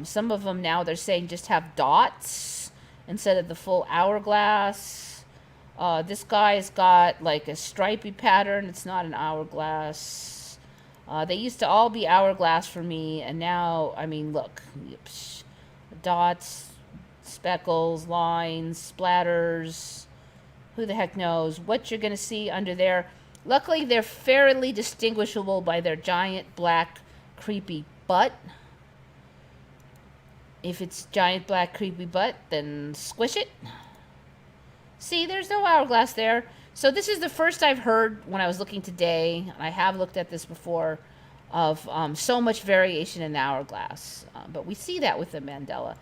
Speaker 1: Some of them now they're saying just have dots instead of the full hourglass. This guy's got like a stripy pattern. It's not an hourglass. They used to all be hourglass for me, and now, I mean, look. Dots, speckles, lines, splatters. Who the heck knows what you're going to see under there. Luckily, they're fairly distinguishable by their giant, black, creepy butt. If it's giant, black, creepy butt, then squish it. See, there's no hourglass there. So this is the first I've heard when I was looking today, and I have looked at this before, of so much variation in the hourglass. But we see that with the Mandela.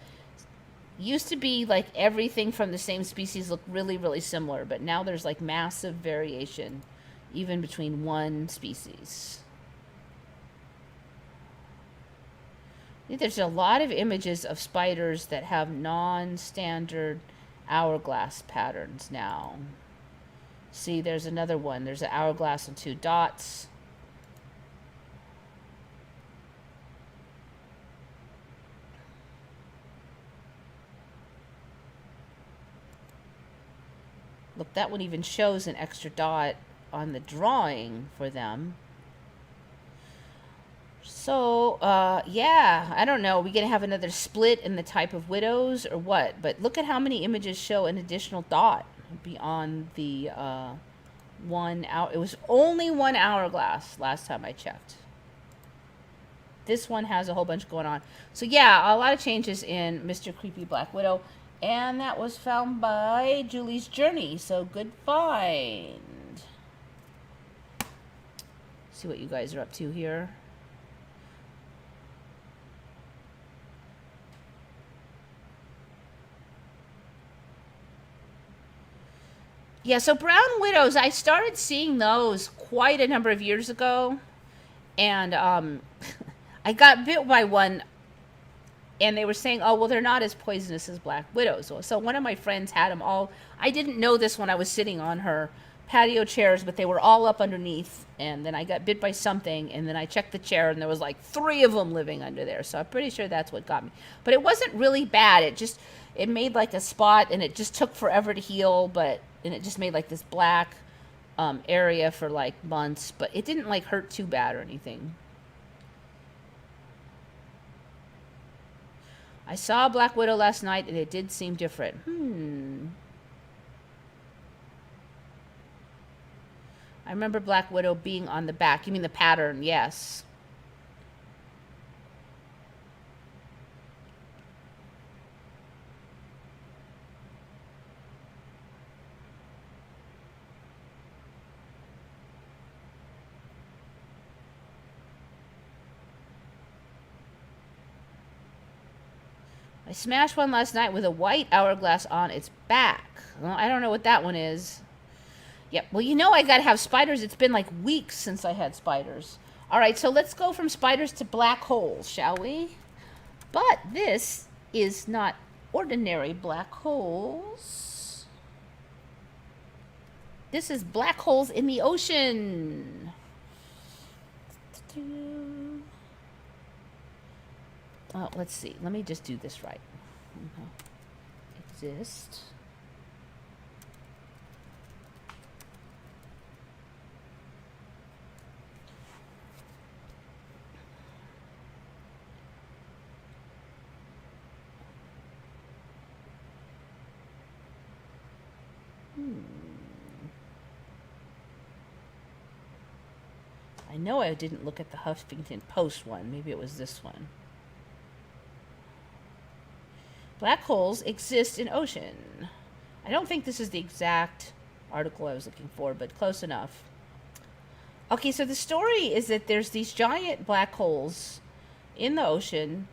Speaker 1: Used to be like everything from the same species looked really, really similar, but now there's like massive variation even between one species. There's a lot of images of spiders that have non-standard hourglass patterns now. See, there's another one. There's an hourglass and two dots. Look, that one even shows an extra dot on the drawing for them. So, yeah, I don't know. Are we going to have another split in the type of widows or what? But look at how many images show an additional dot beyond the 1 hour. It was only one hourglass last time I checked. This one has a whole bunch going on. So, yeah, a lot of changes in Mr. Creepy Black Widow. And that was found by Julie's Journey. So, good find. See what you guys are up to here. Yeah, so brown widows, I started seeing those quite a number of years ago. And I got bit by one, and they were saying, oh, well, they're not as poisonous as black widows. So one of my friends had them all. I didn't know this when I was sitting on her patio chairs, but they were all up underneath. And then I got bit by something, and then I checked the chair, and there was like 3 of them living under there. So I'm pretty sure that's what got me. But it wasn't really bad. It made like a spot, and it just took forever to heal, and it just made like this black area for like months, but it didn't like hurt too bad or anything. I saw a black widow last night, and it did seem different. I remember black widow being on the back. You mean the pattern? Yes. I smashed one last night with a white hourglass on its back. Well, I don't know what that one is. Yep. Well, you know I gotta have spiders. It's been like weeks since I had spiders. All right, so let's go from spiders to black holes, shall we? But this is not ordinary black holes. This is black holes in the ocean. Let's see. Let me just do this right. Exist. I know I didn't look at the Huffington Post one. Maybe it was this one. Black holes exist in ocean. I don't think this is the exact article I was looking for, but close enough. Okay, so the story is that there's these giant black holes in the ocean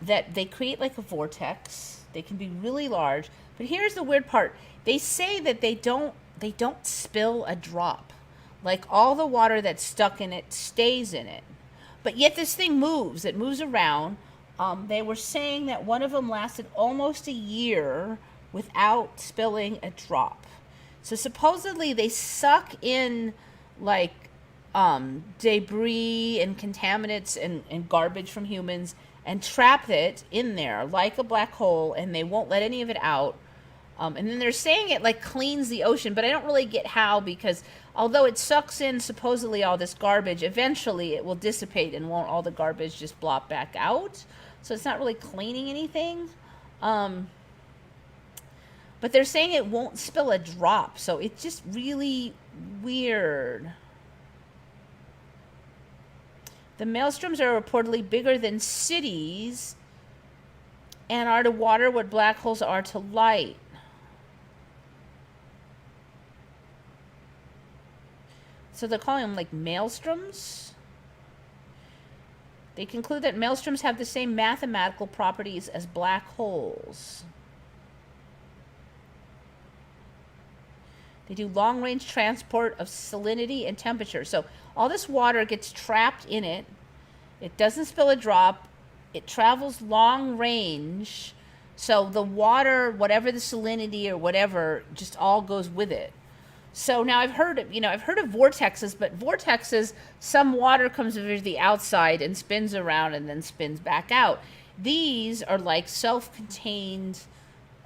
Speaker 1: that they create like a vortex. They can be really large, but here's the weird part. They say that they don't spill a drop. Like all the water that's stuck in it stays in it. But yet this thing moves. It moves around. They were saying that one of them lasted almost a year without spilling a drop. So supposedly they suck in like debris and contaminants and garbage from humans and trap it in there like a black hole, and they won't let any of it out. And then they're saying it like cleans the ocean, but I don't really get how, because although it sucks in supposedly all this garbage, eventually it will dissipate and won't all the garbage just blop back out. So it's not really cleaning anything. But they're saying it won't spill a drop. So it's just really weird. The maelstroms are reportedly bigger than cities and are to water what black holes are to light. So they're calling them like maelstroms. They conclude that maelstroms have the same mathematical properties as black holes. They do long-range transport of salinity and temperature. So all this water gets trapped in it. It doesn't spill a drop. It travels long range. So the water, whatever the salinity or whatever, just all goes with it. So now I've heard of vortexes, but vortexes, some water comes over the outside and spins around and then spins back out. These are like self-contained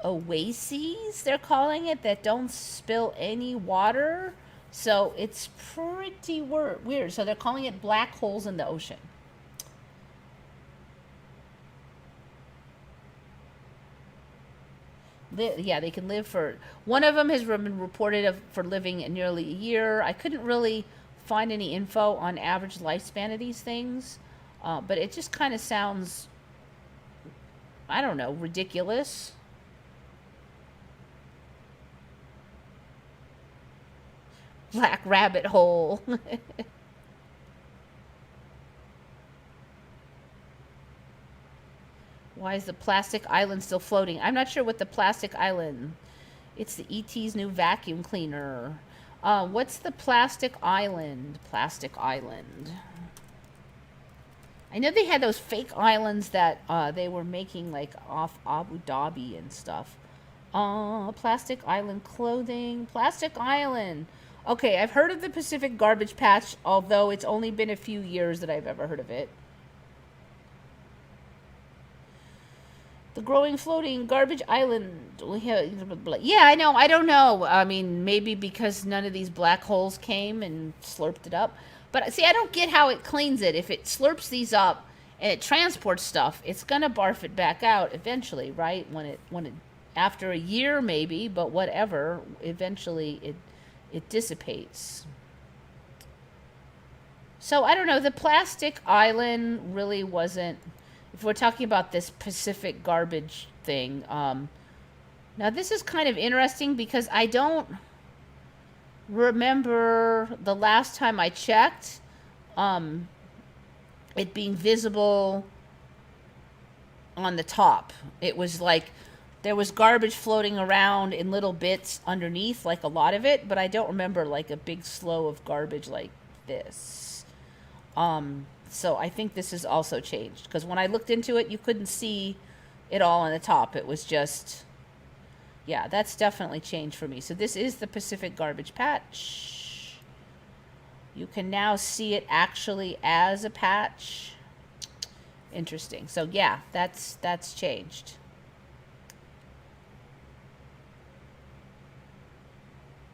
Speaker 1: oases, they're calling it, that don't spill any water. So it's pretty weird. So they're calling it black holes in the ocean. Yeah, they can live for... One of them has been reported for living nearly a year. I couldn't really find any info on average lifespan of these things. But it just kind of sounds, I don't know, ridiculous. Black rabbit hole. Why is the plastic island still floating? I'm not sure what the plastic island... It's the ET's new vacuum cleaner. What's the plastic island? Plastic island. I know they had those fake islands that they were making like off Abu Dhabi and stuff. Plastic island clothing. Plastic island. Okay, I've heard of the Pacific Garbage Patch, although it's only been a few years that I've ever heard of it. The growing floating garbage island. Yeah, I know. I don't know. I mean, maybe because none of these black holes came and slurped it up. But see, I don't get how it cleans it. If it slurps these up and it transports stuff, it's gonna barf it back out eventually, right? When it after a year maybe, but whatever. Eventually, it dissipates. So I don't know. The plastic island really wasn't. If we're talking about this Pacific garbage thing, now this is kind of interesting because I don't remember the last time I checked it being visible on the top. It was like there was garbage floating around in little bits underneath, like a lot of it, but I don't remember like a big slow of garbage like this. So I think this is also changed, because when I looked into it, you couldn't see it all on the top. It was just, yeah, that's definitely changed for me. So this is the Pacific Garbage Patch. You can now see it actually as a patch. Interesting. So yeah, that's changed.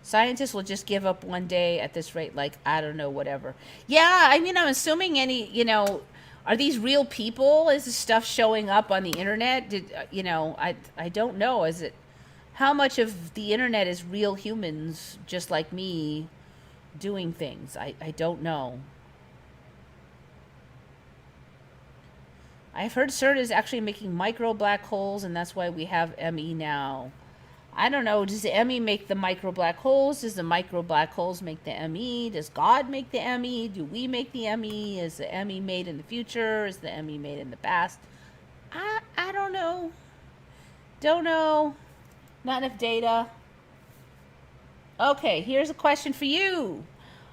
Speaker 1: Scientists will just give up one day at this rate, like, I don't know, whatever. Yeah, I mean, I'm assuming are these real people? Is this stuff showing up on the internet? I don't know. How much of the internet is real humans just like me doing things? I don't know. I've heard CERN is actually making micro black holes, and that's why we have ME now. I don't know. Does the ME make the micro black holes? Does the micro black holes make the ME? Does God make the ME? Do we make the ME? Is the ME made in the future? Is the ME made in the past? I don't know. Don't know. Not enough data. Okay, here's a question for you.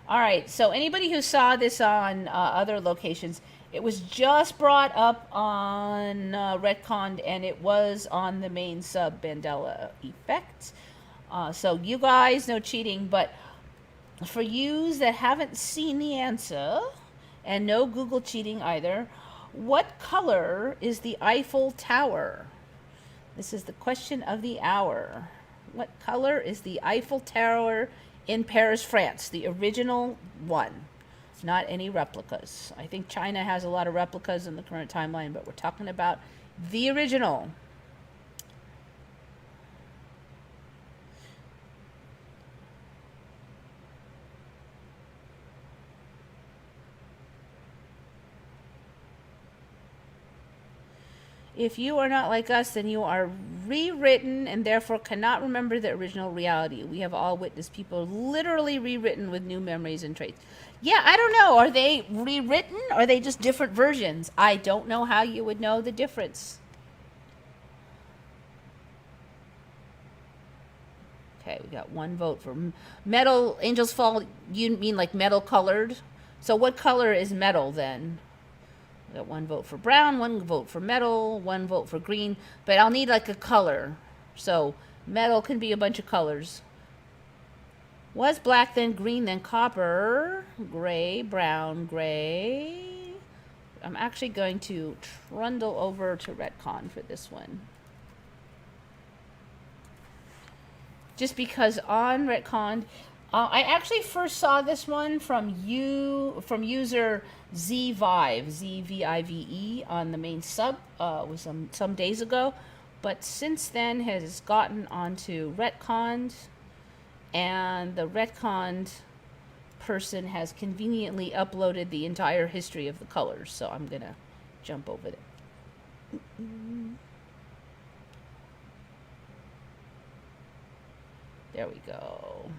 Speaker 1: All right, so anybody who saw this on other locations, it was just brought up on Retconned, and it was on the main sub Mandela effect. So you guys, no cheating, but for yous that haven't seen the answer, and no Google cheating either, what color is the Eiffel Tower? This is the question of the hour. What color is the Eiffel Tower in Paris, France? The original one. Not any replicas. I think China has a lot of replicas in the current timeline, but we're talking about the original. If you are not like us, then you are rewritten and therefore cannot remember the original reality. We have all witnessed people literally rewritten with new memories and traits. Yeah, I don't know. Are they rewritten? Or are they just different versions? I don't know how you would know the difference. Okay, we got one vote for metal. Angels Fall, you mean like metal colored? So what color is metal then? We got one vote for brown, one vote for metal, one vote for green. But I'll need like a color. So metal can be a bunch of colors. Was black, then green, then copper, gray, brown, gray. I'm actually going to trundle over to Retcon for this one. Just because on Retcon, I actually first saw this one from user Zvive, Z-V-I-V-E, on the main sub. It was some days ago. But since then has gotten onto Retconned, and the Retconned person has conveniently uploaded the entire history of the colors. So I'm going to jump over there. There we go.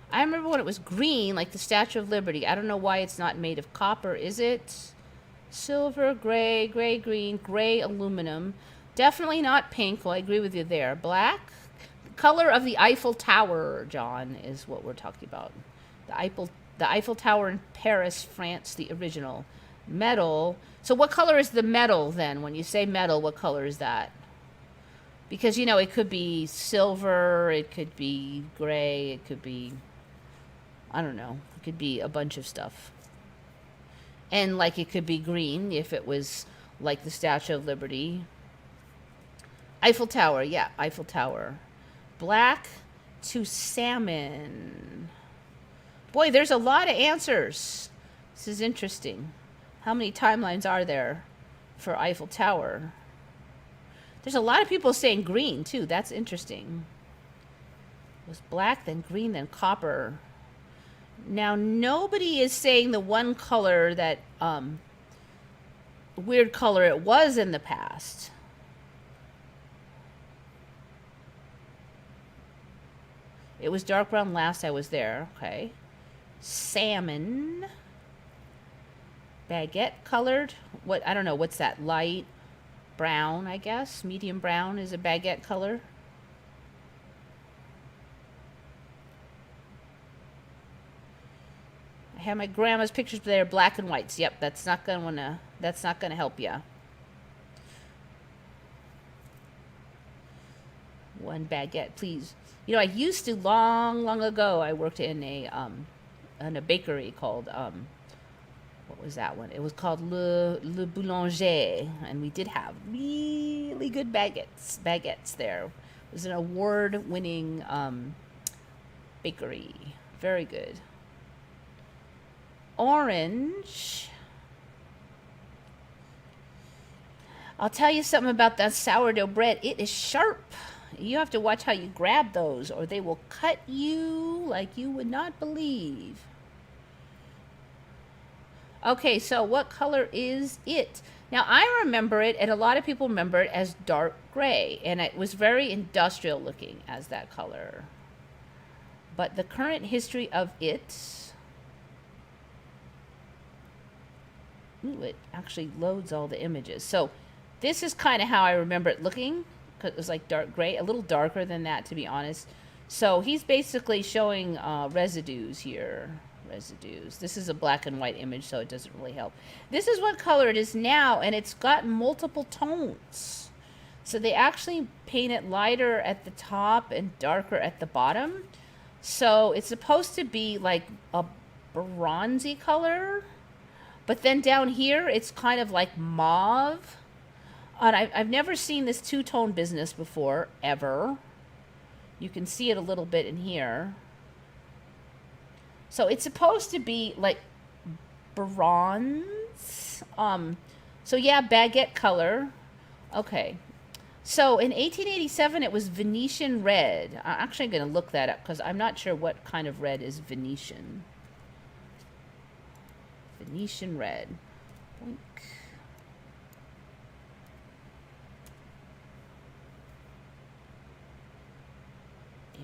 Speaker 1: I remember when it was green, like the Statue of Liberty. I don't know why it's not made of copper, is it? Silver, gray, gray, green, gray, aluminum. Definitely not pink. Well, I agree with you there. Black. The color of the Eiffel Tower, John, is what we're talking about. The Eiffel Tower in Paris, France, the original. Metal. So what color is the metal then? When you say metal, what color is that? Because, it could be silver, it could be gray, it could be, I don't know, it could be a bunch of stuff. And like it could be green if it was like the Statue of Liberty. Eiffel Tower, yeah, Eiffel Tower. Black to salmon. Boy, there's a lot of answers. This is interesting. How many timelines are there for Eiffel Tower? There's a lot of people saying green, too. That's interesting. It was black, then green, then copper. Now, nobody is saying the one color that, weird color it was in the past. It was dark brown last I was there. Okay. salmon, baguette colored. What, I don't know, what's that? Light brown, I guess. Medium brown is a baguette color. I have my grandma's pictures, but they're black and whites. Yep, that's not gonna help you. One baguette, please. You know, I used to long ago. I worked in a bakery called what was that one? It was called Le Boulanger, and we did have really good baguettes there. It was an award-winning bakery. Very good. Orange. I'll tell you something about that sourdough bread. It is sharp. You have to watch how you grab those, or they will cut you like you would not believe. Okay, so what color is it? Now, I remember it, and a lot of people remember it as dark gray, and it was very industrial looking as that color. But the current history of it... Ooh, it actually loads all the images. So this is kind of how I remember it looking, because it was like dark gray, a little darker than that, to be honest. So he's basically showing residues here. Residues. This is a black and white image, so it doesn't really help. This is what color it is now, and it's got multiple tones. So they actually paint it lighter at the top and darker at the bottom. So it's supposed to be like a bronzy color, but then down here it's kind of like mauve. And I've never seen this two-tone business before, ever. You can see it a little bit in here. So it's supposed to be like bronze. So yeah, baguette color. Okay. So in 1887, it was Venetian red. I'm actually going to look that up because I'm not sure what kind of red is Venetian. Venetian red. Boink.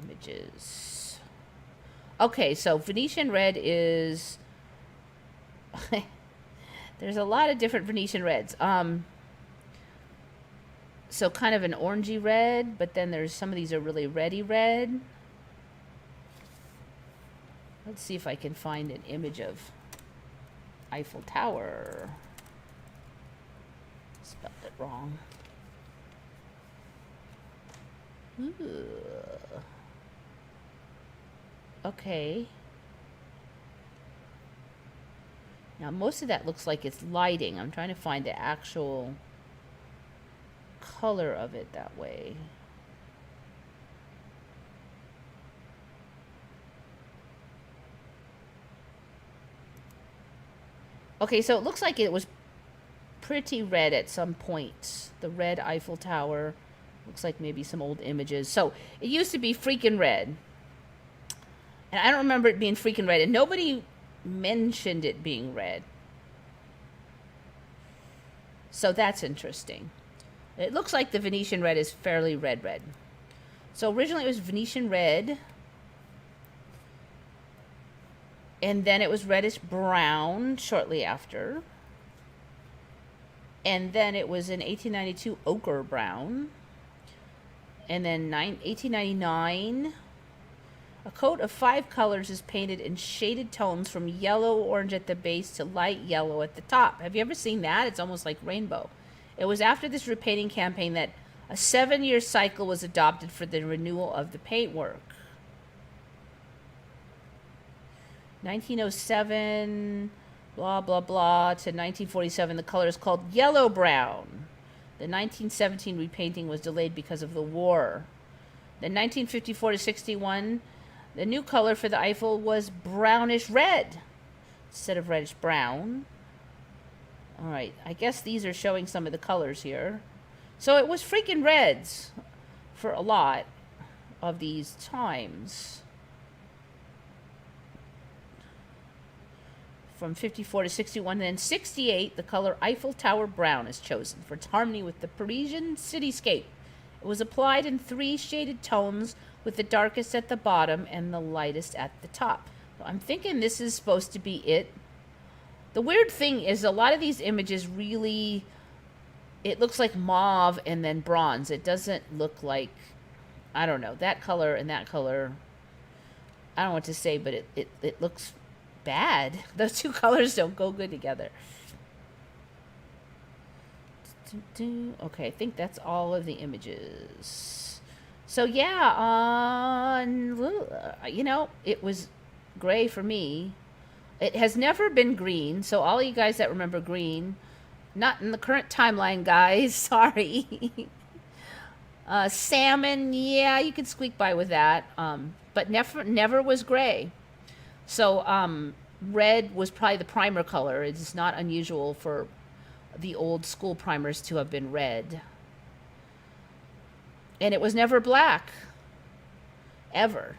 Speaker 1: Images. Okay, so Venetian red is... There's a lot of different Venetian reds. So kind of an orangey red, but then there's some of these are really reddy red. Let's see if I can find an image of Eiffel Tower. Spelled it wrong. Ooh. Okay. Now most of that looks like it's lighting. I'm trying to find the actual color of it that way. Okay, so it looks like it was pretty red at some point. The red Eiffel Tower. Looks like maybe some old images. So it used to be freaking red. And I don't remember it being freaking red. And nobody mentioned it being red. So that's interesting. It looks like the Venetian red is fairly red. So originally it was Venetian red. And then it was reddish brown shortly after. And then it was in 1892 ochre brown. And then 1899... A coat of 5 colors is painted in shaded tones from yellow-orange at the base to light yellow at the top. Have you ever seen that? It's almost like rainbow. It was after this repainting campaign that a 7-year cycle was adopted for the renewal of the paintwork. 1907, blah, blah, blah, to 1947, the color is called yellow-brown. The 1917 repainting was delayed because of the war. Then 1954 to 61... The new color for the Eiffel was brownish red instead of reddish brown. All right, I guess these are showing some of the colors here. So it was freaking reds for a lot of these times. From 54 to 61, and then 68, the color Eiffel Tower brown is chosen for its harmony with the Parisian cityscape. It was applied in 3 shaded tones, with the darkest at the bottom and the lightest at the top. I'm thinking this is supposed to be it. The weird thing is a lot of these images really, it looks like mauve and then bronze. It doesn't look like, I don't know, that color and that color. I don't know what to say, but it looks bad. Those two colors don't go good together. Okay, I think that's all of the images. So yeah, you know, it was gray for me. It has never been green, so all you guys that remember green, not in the current timeline, guys, sorry. Salmon, yeah, you could squeak by with that, but never was gray. So red was probably the primer color. It's not unusual for the old school primers to have been red. And it was never black, ever.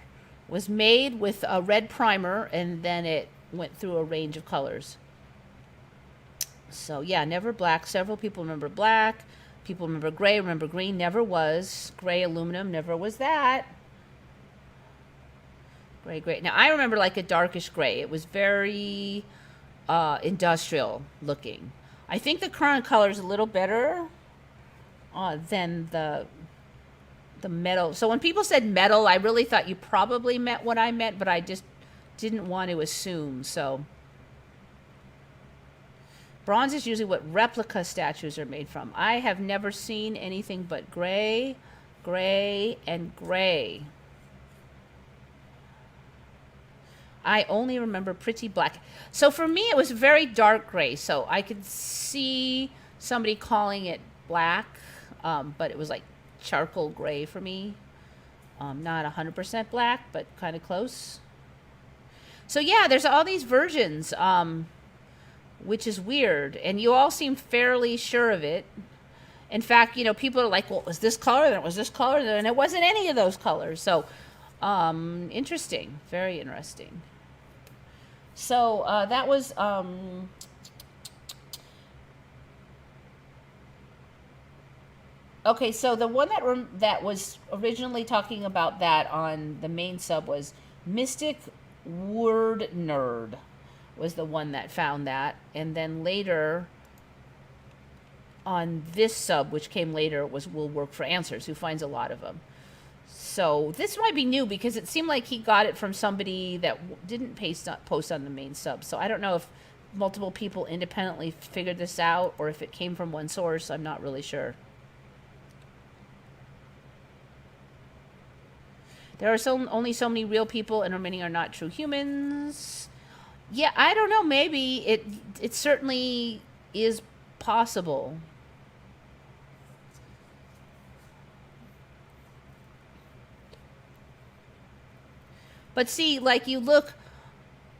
Speaker 1: It was made with a red primer, and then it went through a range of colors. So yeah, never black. Several people remember black. People remember gray, remember green. Never was. Gray aluminum, never was that. Gray. Now, I remember like a darkish gray. It was very industrial looking. I think the current color is a little better than the metal. So when people said metal, I really thought you probably meant what I meant, but I just didn't want to assume. So bronze is usually what replica statues are made from. I have never seen anything but gray, and gray. I only remember pretty black. So for me, it was very dark gray. So I could see somebody calling it black, but it was like charcoal gray for me. Not 100% black, but kind of close. So yeah, there's all these versions, which is weird. And you all seem fairly sure of it. In fact, you know, people are like, well, it was this color, then it was this color, and it wasn't any of those colors. So interesting, very interesting. So that was okay. So the one that was originally talking about that on the main sub was Mystic Word Nerd, was the one that found that, and then later on this sub, which came later, was Will Work for Answers, who finds a lot of them. So this might be new because it seemed like he got it from somebody that didn't post on the main sub. So I don't know if multiple people independently figured this out or if it came from one source. I'm not really sure. There are only so many real people, and many are not true humans. Yeah, I don't know. Maybe it certainly is possible. But see, like you look,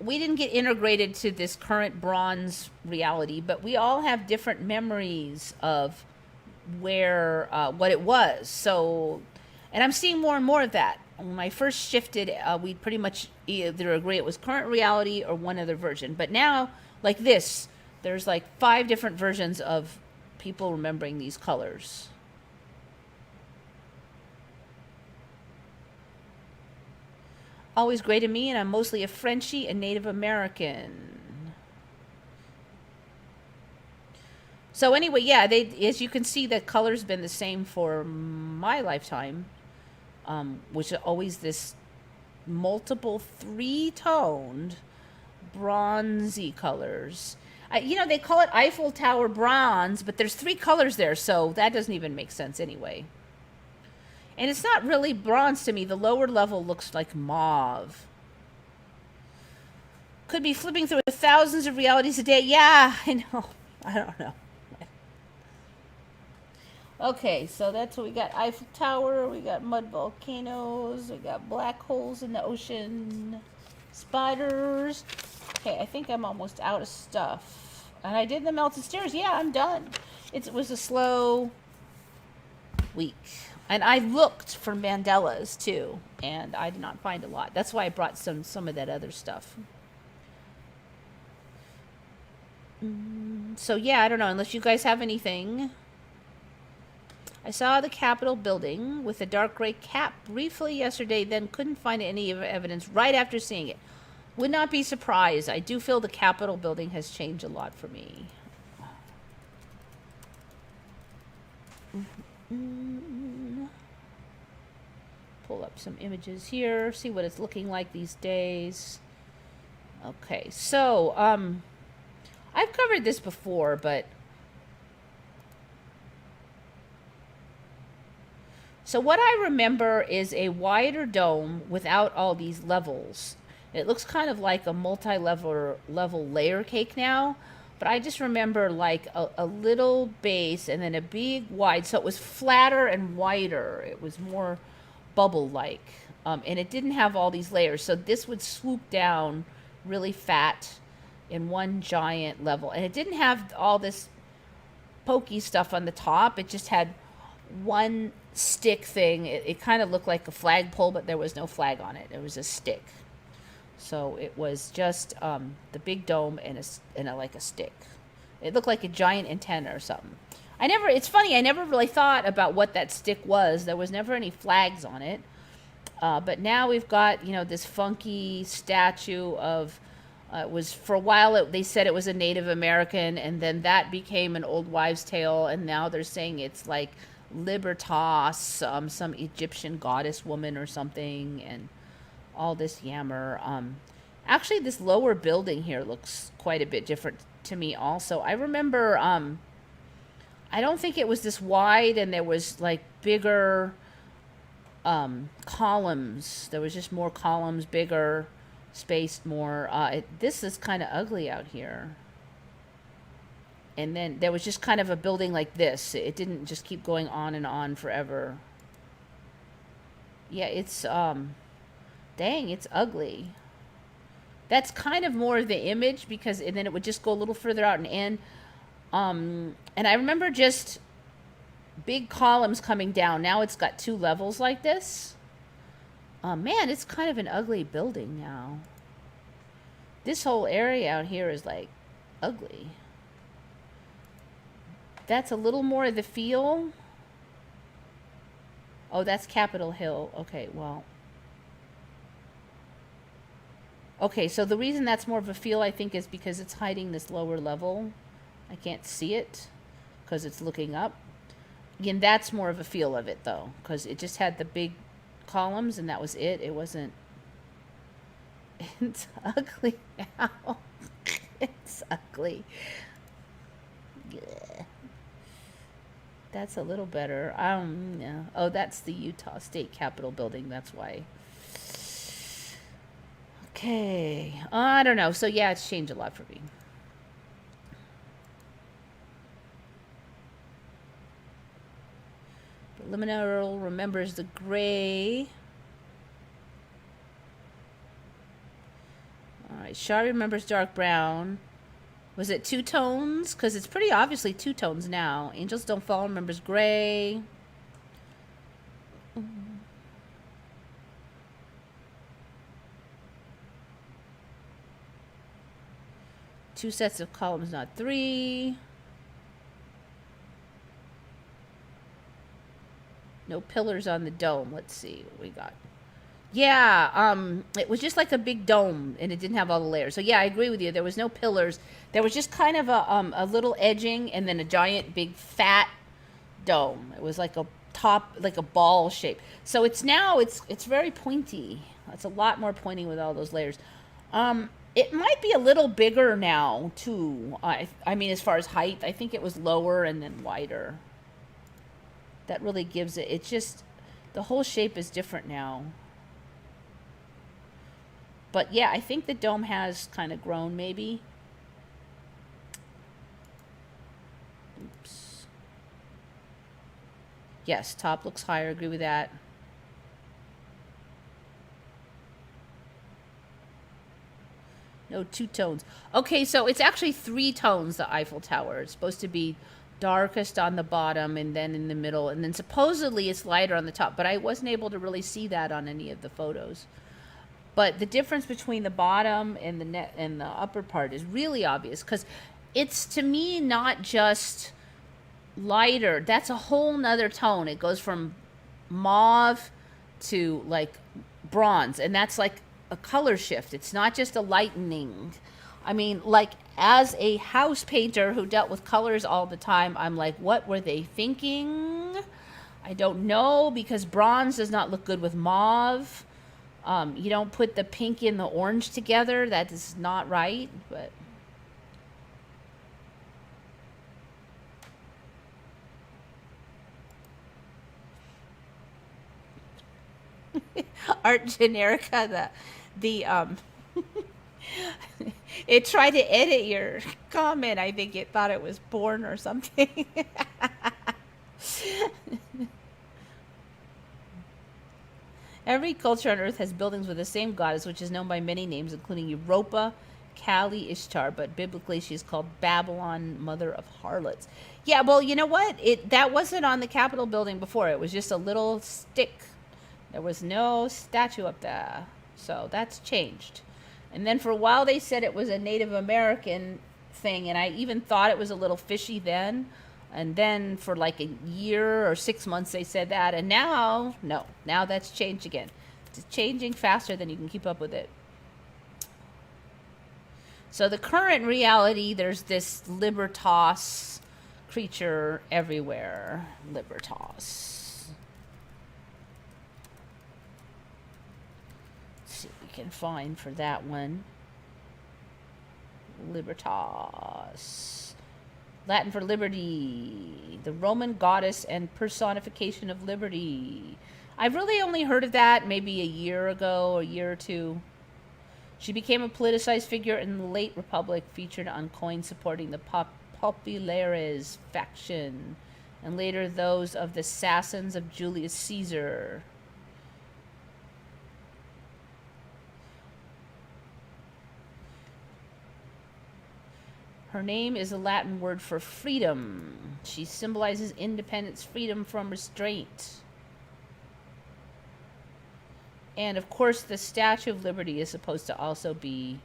Speaker 1: we didn't get integrated to this current bronze reality, but we all have different memories of where, what it was. So, and I'm seeing more and more of that. When I first shifted, we pretty much either agree it was current reality or one other version. But now, like this, there's like 5 different versions of people remembering these colors. Always gray to me, and I'm mostly a Frenchie and Native American. So anyway, yeah, as you can see, the color's been the same for my lifetime, which is always this multiple 3-toned bronzy colors. You know, they call it Eiffel Tower bronze, but there's 3 colors there, so that doesn't even make sense anyway. And it's not really bronze to me. The lower level looks like mauve. Could be flipping through thousands of realities a day. Yeah, I know. I don't know. Okay, so that's what we got. Eiffel Tower, we got mud volcanoes, we got black holes in the ocean, spiders. Okay, I think I'm almost out of stuff. And I did the melted stairs. Yeah, I'm done. It was a slow week. And I looked for Mandelas too, and I did not find a lot. That's why I brought some of that other stuff. So yeah, I don't know, unless you guys have anything. I saw the Capitol building with a dark gray cap briefly yesterday, then couldn't find any evidence right after seeing it. Would not be surprised. I do feel the Capitol building has changed a lot for me. Pull up some images here, see what it's looking like these days. Okay, so I've covered this before, but so what I remember is a wider dome without all these levels. It looks kind of like a multi-level layer cake now, but I just remember like a little base and then a big wide, so it was flatter and wider. It was more bubble-like, and it didn't have all these layers. So this would swoop down really fat in one giant level, and it didn't have all this pokey stuff on the top. It just had one stick thing. It kind of looked like a flagpole, but there was no flag on it. It was a stick. So it was just the big dome and like a stick. It looked like a giant antenna or something. It's funny, I never really thought about what that stick was. There was never any flags on it. But now we've got, this funky statue of, it was, for a while, they said it was a Native American, and then that became an old wives' tale, and now they're saying it's like Libertas, some Egyptian goddess woman or something, and all this yammer. Actually, this lower building here looks quite a bit different to me also. I remember, I don't think it was this wide, and there was like bigger columns. There was just more columns, bigger, spaced more. This is kind of ugly out here. And then there was just kind of a building like this. It didn't just keep going on and on forever. Yeah, it's, dang, it's ugly. That's kind of more of the image, because, and then it would just go a little further out and end. And I remember just big columns coming down. Now it's got two levels like this. Man, it's kind of an ugly building now. This whole area out here is like ugly. That's a little more of the feel. Oh, that's Capitol Hill. Okay, well. Okay, so the reason that's more of a feel, I think, is because it's hiding this lower level. I can't see it because it's looking up. Again, that's more of a feel of it, though, because it just had the big columns, and that was it. It wasn't... It's ugly now. It's ugly. Yeah. That's a little better. Yeah. Oh, that's the Utah State Capitol building. That's why. Okay. I don't know. So, yeah, it's changed a lot for me. Liminal remembers the gray. All right. Shari remembers dark brown. Was it two tones? Because it's pretty obviously two tones now. Angels Don't Fall remembers gray. Two sets of columns, not three. No pillars on the dome. Let's see what we got. Yeah, it was just like a big dome, and it didn't have all the layers. So yeah, I agree with you. There was no pillars. There was just kind of a little edging, and then a giant, big, fat dome. It was like a top, like a ball shape. So it's very pointy. It's a lot more pointy with all those layers. It might be a little bigger now too. I mean, as far as height, I think it was lower and then wider. That really gives it. It's just the whole shape is different now. But yeah, I think the dome has kind of grown maybe. Oops. Yes, top looks higher. Agree with that. No, two tones. Okay, so it's actually three tones, the Eiffel Tower. It's supposed to be darkest on the bottom and then in the middle. And then supposedly it's lighter on the top. But I wasn't able to really see that on any of the photos. But the difference between the bottom and the upper part is really obvious. Because it's, to me, not just lighter. That's a whole nother tone. It goes from mauve to, like, bronze. And that's, like, a color shift. It's not just a lightening. I mean, like, as a house painter who dealt with colors all the time, I'm like, what were they thinking? I don't know, because bronze does not look good with mauve. You don't put the pink and the orange together. That is not right, but... Art Generica, the it tried to edit your comment. I think it thought it was born or something. Every culture on Earth has buildings with the same goddess, which is known by many names, including Europa, Kali, Ishtar, but biblically she is called Babylon, mother of harlots. Yeah, well, you know what? That wasn't on the Capitol building before. It was just a little stick. There was no statue up there. So that's changed. And then for a while they said it was a Native American thing, and I even thought it was a little fishy then. And then for like a year or 6 months they said that, and now, no. Now that's changed again. It's changing faster than you can keep up with it. So the current reality, there's this Libertas creature everywhere. Libertas. Can find for that one. Libertas, Latin for liberty, the Roman goddess and personification of liberty. I've really only heard of that maybe a year ago, a year or two. She became a politicized figure in the late Republic, featured on coins supporting the Populares faction, and later those of the assassins of Julius Caesar. Her name is a Latin word for freedom. She symbolizes independence, freedom from restraint. And of course, the Statue of Liberty is supposed to also be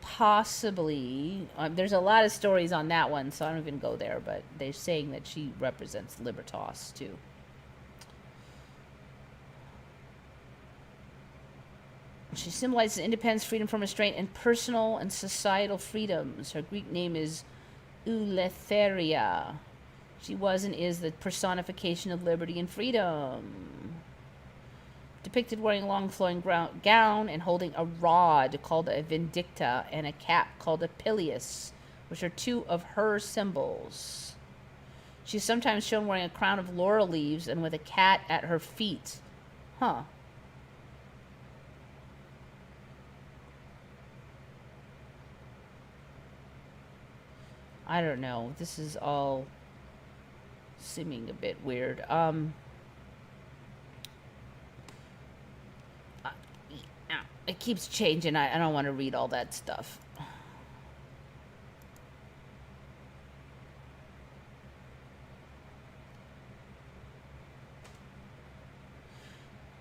Speaker 1: possibly, there's a lot of stories on that one, so I don't even go there, but they're saying that she represents Libertas too. She symbolizes independence, freedom from restraint, and personal and societal freedoms. Her Greek name is Eleutheria. She was and is the personification of liberty and freedom. Depicted wearing a long flowing gown and holding a rod called a vindicta and a cap called a pileus, which are two of her symbols. She's sometimes shown wearing a crown of laurel leaves and with a cat at her feet. Huh. I don't know. This is all seeming a bit weird. It keeps changing. I don't want to read all that stuff.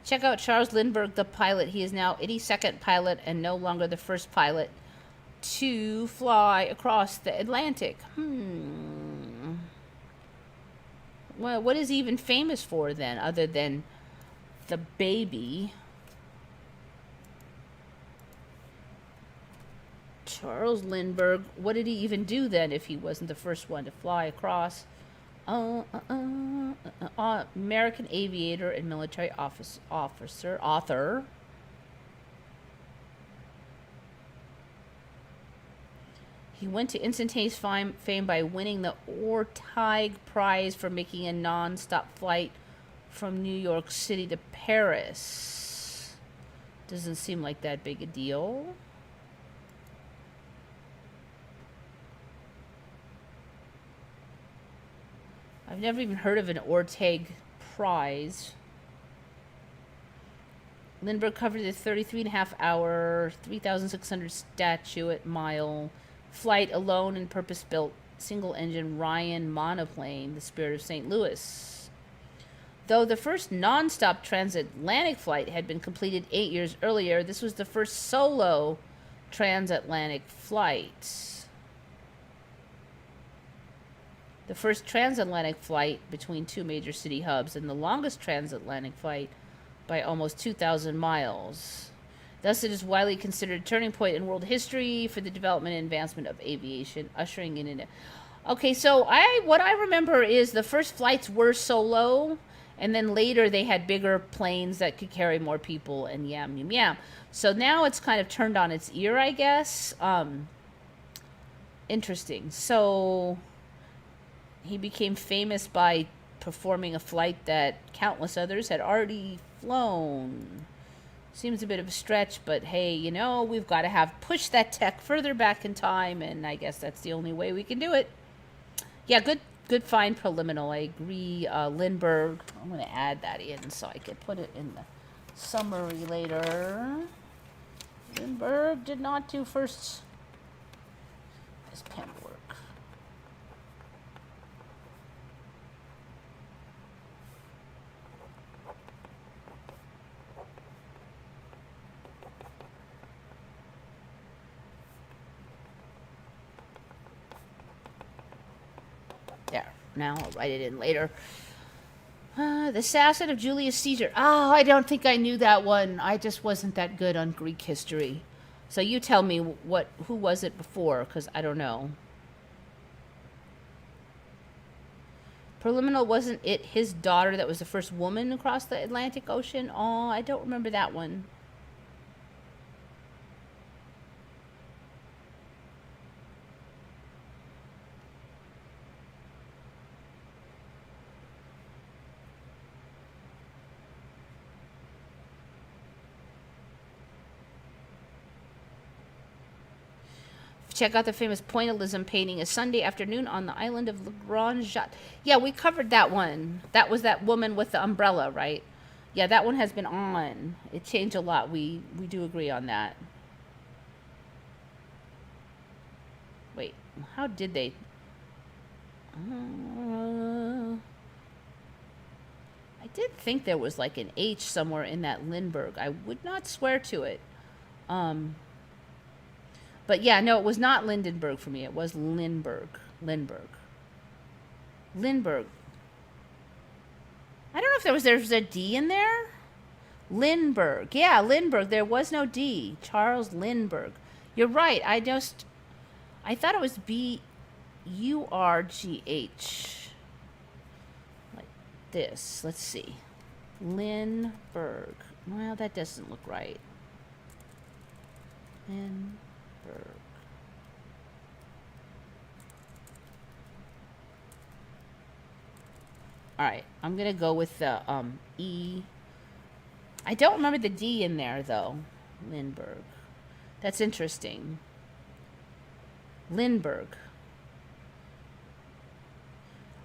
Speaker 1: Check out Charles Lindbergh, the pilot. He is now 82nd pilot and no longer the first pilot to fly across the Atlantic. Well, what is he even famous for then, other than the baby? Charles Lindbergh, what did he even do then if he wasn't the first one to fly across? American aviator and military officer, author. He went to instantaneous fame by winning the Orteig Prize for making a non-stop flight from New York City to Paris. Doesn't seem like that big a deal. I've never even heard of an Orteig Prize. Lindbergh covered the 33.5-hour, 3,600 statuette mile flight alone in purpose-built single-engine Ryan monoplane, the Spirit of St. Louis. Though the first non-stop transatlantic flight had been completed 8 years earlier, this was the first solo transatlantic flight. The first transatlantic flight between two major city hubs, and the longest transatlantic flight by almost 2,000 miles. Thus, it is widely considered a turning point in world history for the development and advancement of aviation, ushering in an... Okay, so what I remember is the first flights were solo, and then later they had bigger planes that could carry more people and yam, yam, yam. So now it's kind of turned on its ear, I guess. Interesting. So he became famous by performing a flight that countless others had already flown. Seems a bit of a stretch, but hey, you know, we've got to push that tech further back in time, and I guess that's the only way we can do it. Yeah, good find, preliminal. I agree. Lindbergh, I'm going to add that in so I can put it in the summary later. Lindbergh did not do first. This pen work. There. Now I'll write it in later. The assassin of Julius Caesar. Oh, I don't think I knew that one. I just wasn't that good on Greek history. So you tell me who was it before, because I don't know. Preliminal, wasn't it his daughter that was the first woman across the Atlantic Ocean? Oh, I don't remember that one. Check out the famous pointillism painting a Sunday afternoon on the island of Le Grand Jatte. Yeah, we covered that one. That was that woman with the umbrella, right? Yeah, that one has been on. It changed a lot. We do agree on that. Wait, how did they... I did think there was like an H somewhere in that Lindbergh. I would not swear to it. But yeah, no, it was not Lindenberg for me. It was Lindbergh. Lindbergh. I don't know if there's a D in there. Lindbergh. Yeah, Lindbergh. There was no D. Charles Lindbergh. You're right. I thought it was B-U-R-G-H. Like this. Let's see. Lindbergh. Well, that doesn't look right. Lindbergh. All right, I'm gonna go with the E. I don't remember the D in there though. Lindbergh. That's interesting. Lindbergh.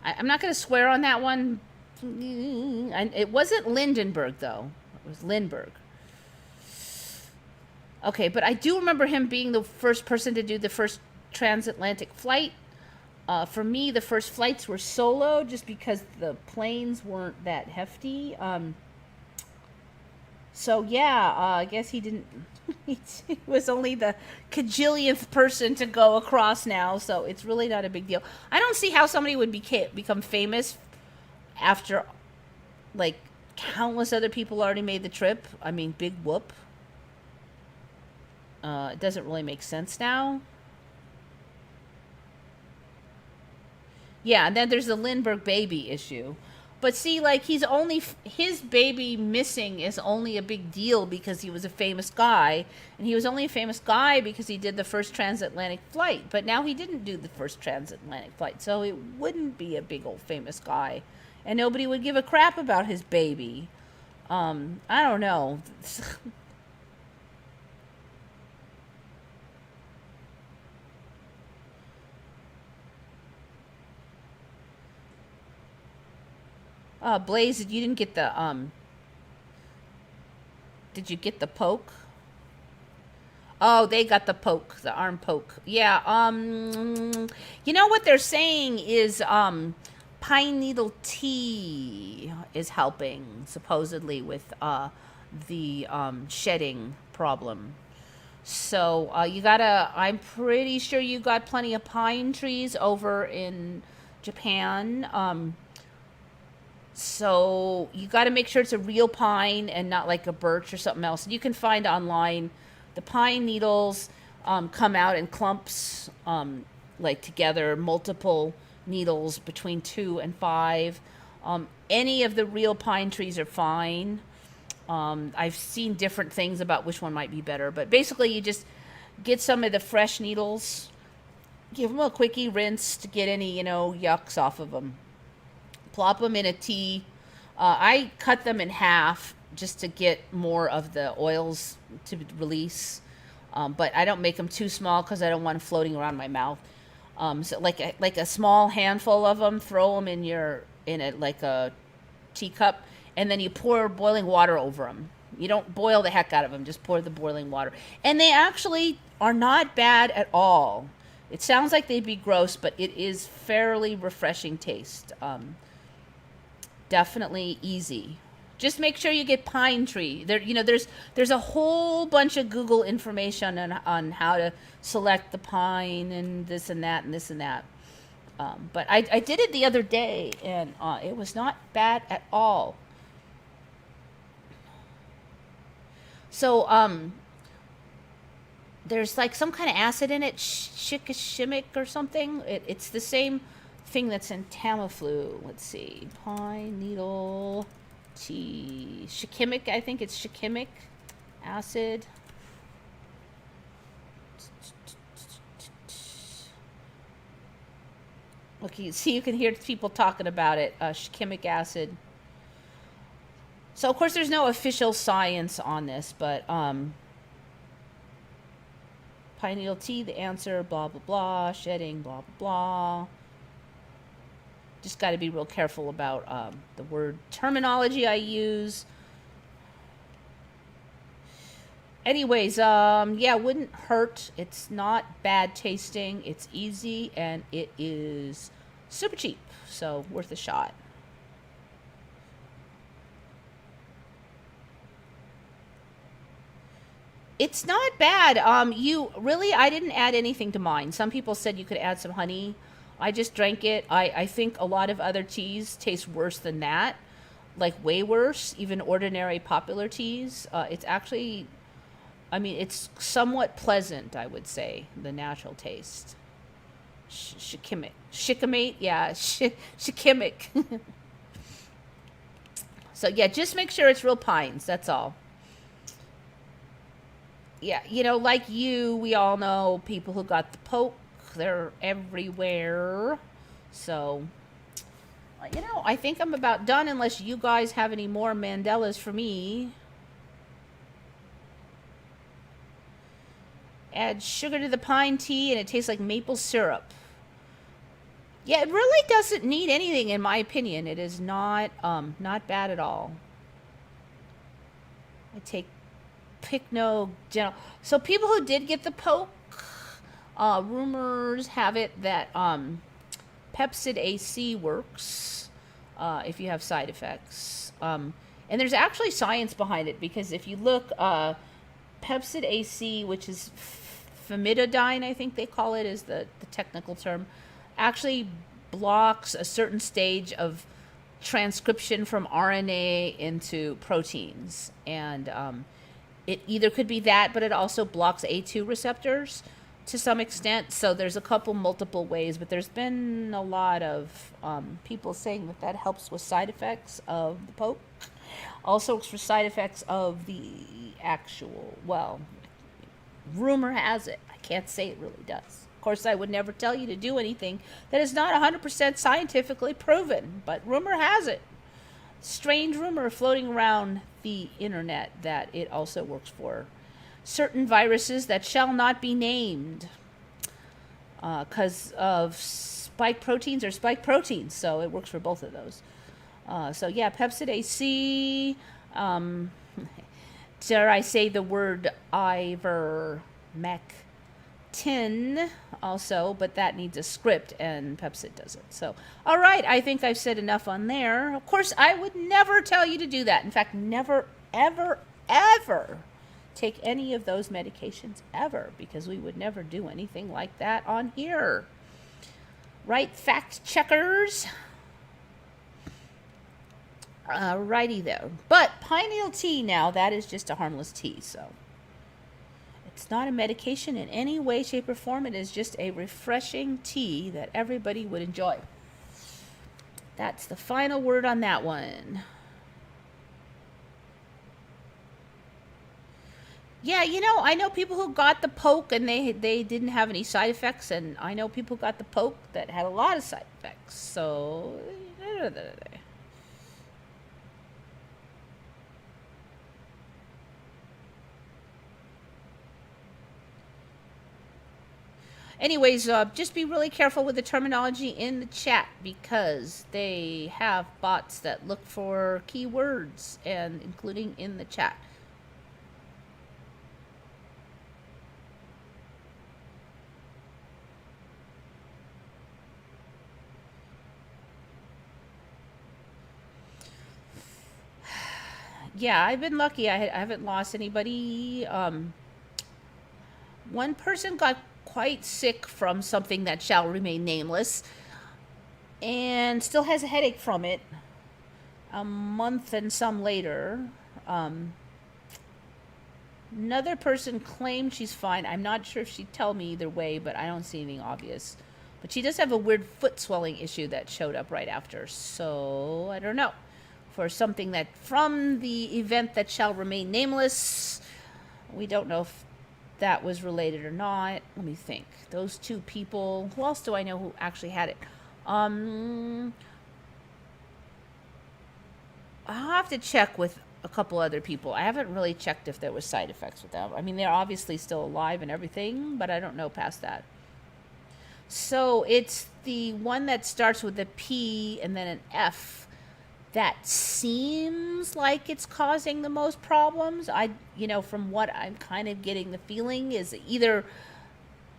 Speaker 1: I'm not gonna swear on that one. It wasn't Lindenberg though. It was Lindbergh. Okay, but I do remember him being the first person to do the first transatlantic flight. For me, the first flights were solo just because the planes weren't that hefty. So yeah, I guess he didn't... he was only the cajillionth person to go across now, so it's really not a big deal. I don't see how somebody would become famous after, like, countless other people already made the trip. I mean, big whoop. It doesn't really make sense now. Yeah, and then there's the Lindbergh baby issue. But see, like, his baby missing is only a big deal because he was a famous guy. And he was only a famous guy because he did the first transatlantic flight. But now he didn't do the first transatlantic flight. So it wouldn't be a big old famous guy. And nobody would give a crap about his baby. I don't know. Blaze, you didn't get the, did you get the poke? Oh, they got the poke, the arm poke. Yeah, you know what they're saying is, pine needle tea is helping, supposedly, with, the, shedding problem. So, I'm pretty sure you got plenty of pine trees over in Japan. So you got to make sure it's a real pine and not like a birch or something else. And you can find online the pine needles come out in clumps, like together, multiple needles between 2 and 5. Any of the real pine trees are fine. I've seen different things about which one might be better, but basically you just get some of the fresh needles, give them a quickie rinse to get any, yucks off of them. Plop them in a tea. I cut them in half just to get more of the oils to release. But I don't make them too small because I don't want them floating around my mouth. So like a small handful of them, throw them in a teacup, and then you pour boiling water over them. You don't boil the heck out of them, just pour the boiling water. And they actually are not bad at all. It sounds like they'd be gross, but it is fairly refreshing taste. Definitely easy. Just make sure you get pine tree. There's a whole bunch of Google information on how to select the pine and this and that and this and that. But I did it the other day, and it was not bad at all. So there's like some kind of acid in it, shikishimic or something. It's the same thing that's in Tamiflu. Let's see, pine needle tea, shikimic. I think it's shikimic acid. Okay, see, you can hear people talking about it. Shikimic acid. So of course, there's no official science on this, but pine needle tea, the answer, blah blah blah, shedding, blah blah blah. Just got to be real careful about the word terminology I use. Anyways, yeah, wouldn't hurt. It's not bad tasting. It's easy, and it is super cheap, so worth a shot. It's not bad. I didn't add anything to mine. Some people said you could add some honey. I just drank it. I think a lot of other teas taste worse than that, like way worse, even ordinary popular teas. It's actually, it's somewhat pleasant, I would say, the natural taste. Shikimate, yeah, shikimic. So yeah, just make sure it's real pines, that's all. Yeah, like we all know people who got the poke. They're everywhere. So, I think I'm about done unless you guys have any more Mandelas for me. Add sugar to the pine tea and it tastes like maple syrup. Yeah, it really doesn't need anything in my opinion. It is not bad at all. I take Picno General. So people who did get the poke, rumors have it that Pepsid AC works if you have side effects. And there's actually science behind it, because if you look, Pepsid AC, which is famotidine, I think they call it, is the technical term, actually blocks a certain stage of transcription from RNA into proteins. And it either could be that, but it also blocks A2 receptors to some extent. So there's multiple ways, but there's been a lot of people saying that helps with side effects of the poke. Also for side effects of the actual, rumor has it. I can't say it really does. Of course, I would never tell you to do anything that is not 100% scientifically proven, but rumor has it. Strange rumor floating around the internet that it also works for certain viruses that shall not be named because of spike proteins or spike proteins. So it works for both of those. So yeah, Pepsid AC. Dare I say the word ivermectin also, but that needs a script and Pepsid doesn't. So, all right, I think I've said enough on there. Of course, I would never tell you to do that. In fact, never, ever, ever take any of those medications ever, because we would never do anything like that on here. Right, fact checkers? Righty there. But pineal tea now, that is just a harmless tea, so it's not a medication in any way, shape, or form. It is just a refreshing tea that everybody would enjoy. That's the final word on that one. Yeah, I know people who got the poke and they didn't have any side effects, and I know people who got the poke that had a lot of side effects. So, anyways, just be really careful with the terminology in the chat because they have bots that look for keywords, and including in the chat. Yeah, I've been lucky. I haven't lost anybody. One person got quite sick from something that shall remain nameless and still has a headache from it a month and some later. Another person claimed she's fine. I'm not sure if she'd tell me either way, but I don't see anything obvious. But she does have a weird foot swelling issue that showed up right after. So, I don't know. For something that from the event that shall remain nameless, we don't know if that was related or not. Let me think. Those two people. Who else do I know who actually had it? I'll have to check with a couple other people. I haven't really checked if there was side effects with them. I mean, they're obviously still alive and everything, but I don't know past that. So it's the one that starts with a P and then an F that seems like it's causing the most problems. From what I'm kind of getting the feeling is either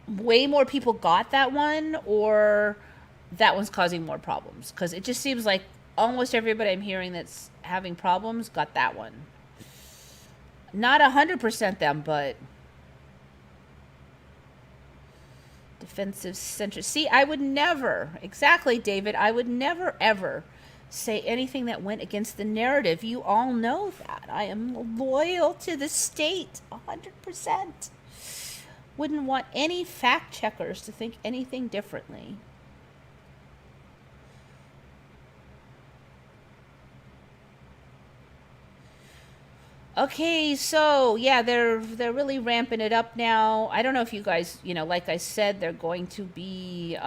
Speaker 1: way more people got that one or that one's causing more problems. Because it just seems like almost everybody I'm hearing that's having problems got that one. Not 100% them, but defensive center. See, I would never, exactly, David, I would never, ever say anything that went against the narrative. You all know that. I am loyal to the state, 100%. Wouldn't want any fact checkers to think anything differently. Okay, so yeah, they're really ramping it up now. I don't know if you guys, like I said, they're going to be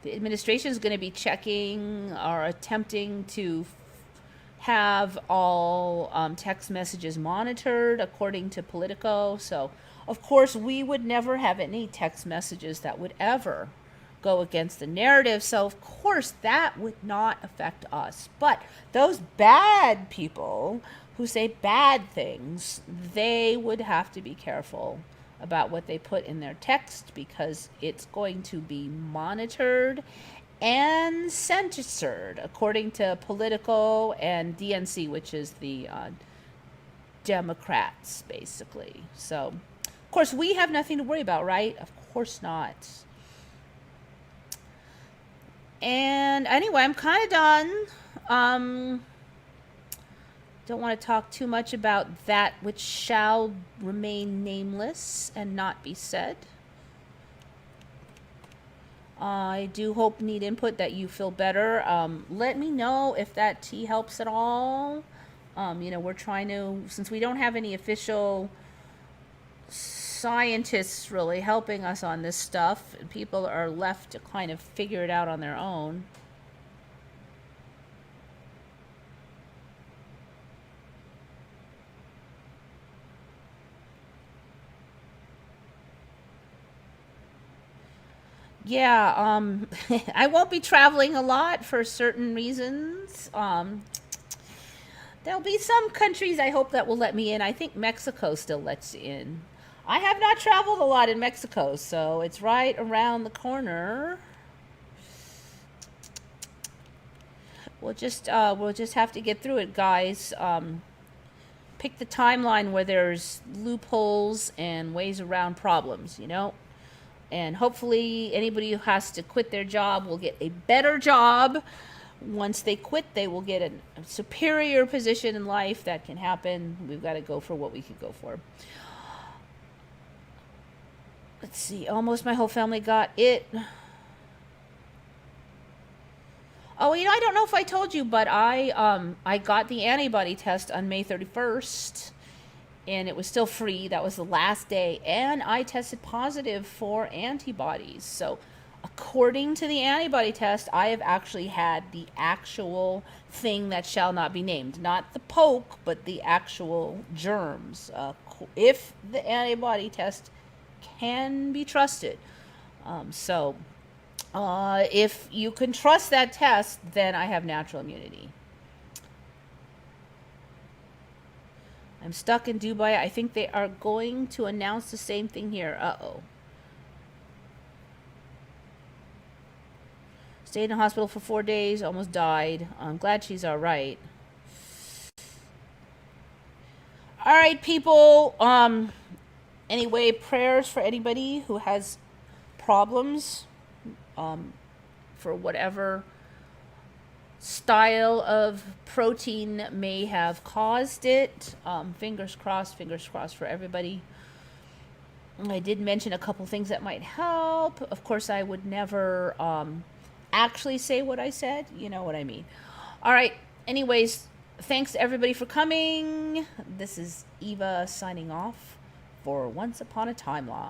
Speaker 1: the administration is going to be checking or attempting to have all text messages monitored according to Politico. So, of course, we would never have any text messages that would ever go against the narrative. So, of course, that would not affect us. But those bad people who say bad things, they would have to be careful about what they put in their text because it's going to be monitored and censored according to Politico and DNC, which is the Democrats, basically. So, of course, we have nothing to worry about, right? Of course not. And anyway, I'm kind of done. Don't want to talk too much about that which shall remain nameless and not be said. I do hope, need input, that you feel better. Let me know if that tea helps at all. We're trying to, since we don't have any official scientists really helping us on this stuff, people are left to kind of figure it out on their own. Yeah, I won't be traveling a lot for certain reasons. There'll be some countries I hope that will let me in. I think Mexico still lets you in. I have not traveled a lot in Mexico, so it's right around the corner. We'll just have to get through it, guys. Pick the timeline where there's loopholes and ways around problems, And hopefully anybody who has to quit their job will get a better job Once they quit, they will get a superior position in life. That can happen. We've got to go for what we could go for. Let's see. Almost my whole family got it. Oh, you know, I don't know if I told you, but I got the antibody test on May 31st, and it was still free. That was the last day, and I tested positive for antibodies. So, according to the antibody test, I have actually had the actual thing that shall not be named. Not the poke, but the actual germs. If the antibody test can be trusted. If you can trust that test, then I have natural immunity. I'm stuck in Dubai. I think they are going to announce the same thing here. Uh-oh. Stayed in the hospital for 4 days, almost died. I'm glad she's all right. All right, people. Anyway, prayers for anybody who has problems, for whatever style of protein may have caused it. Fingers crossed for everybody. I did mention a couple things that might help. Of course, I would never actually say what I said. You know what I mean. All right. Anyways, thanks everybody for coming. This is Eva signing off for Once Upon a Timeline.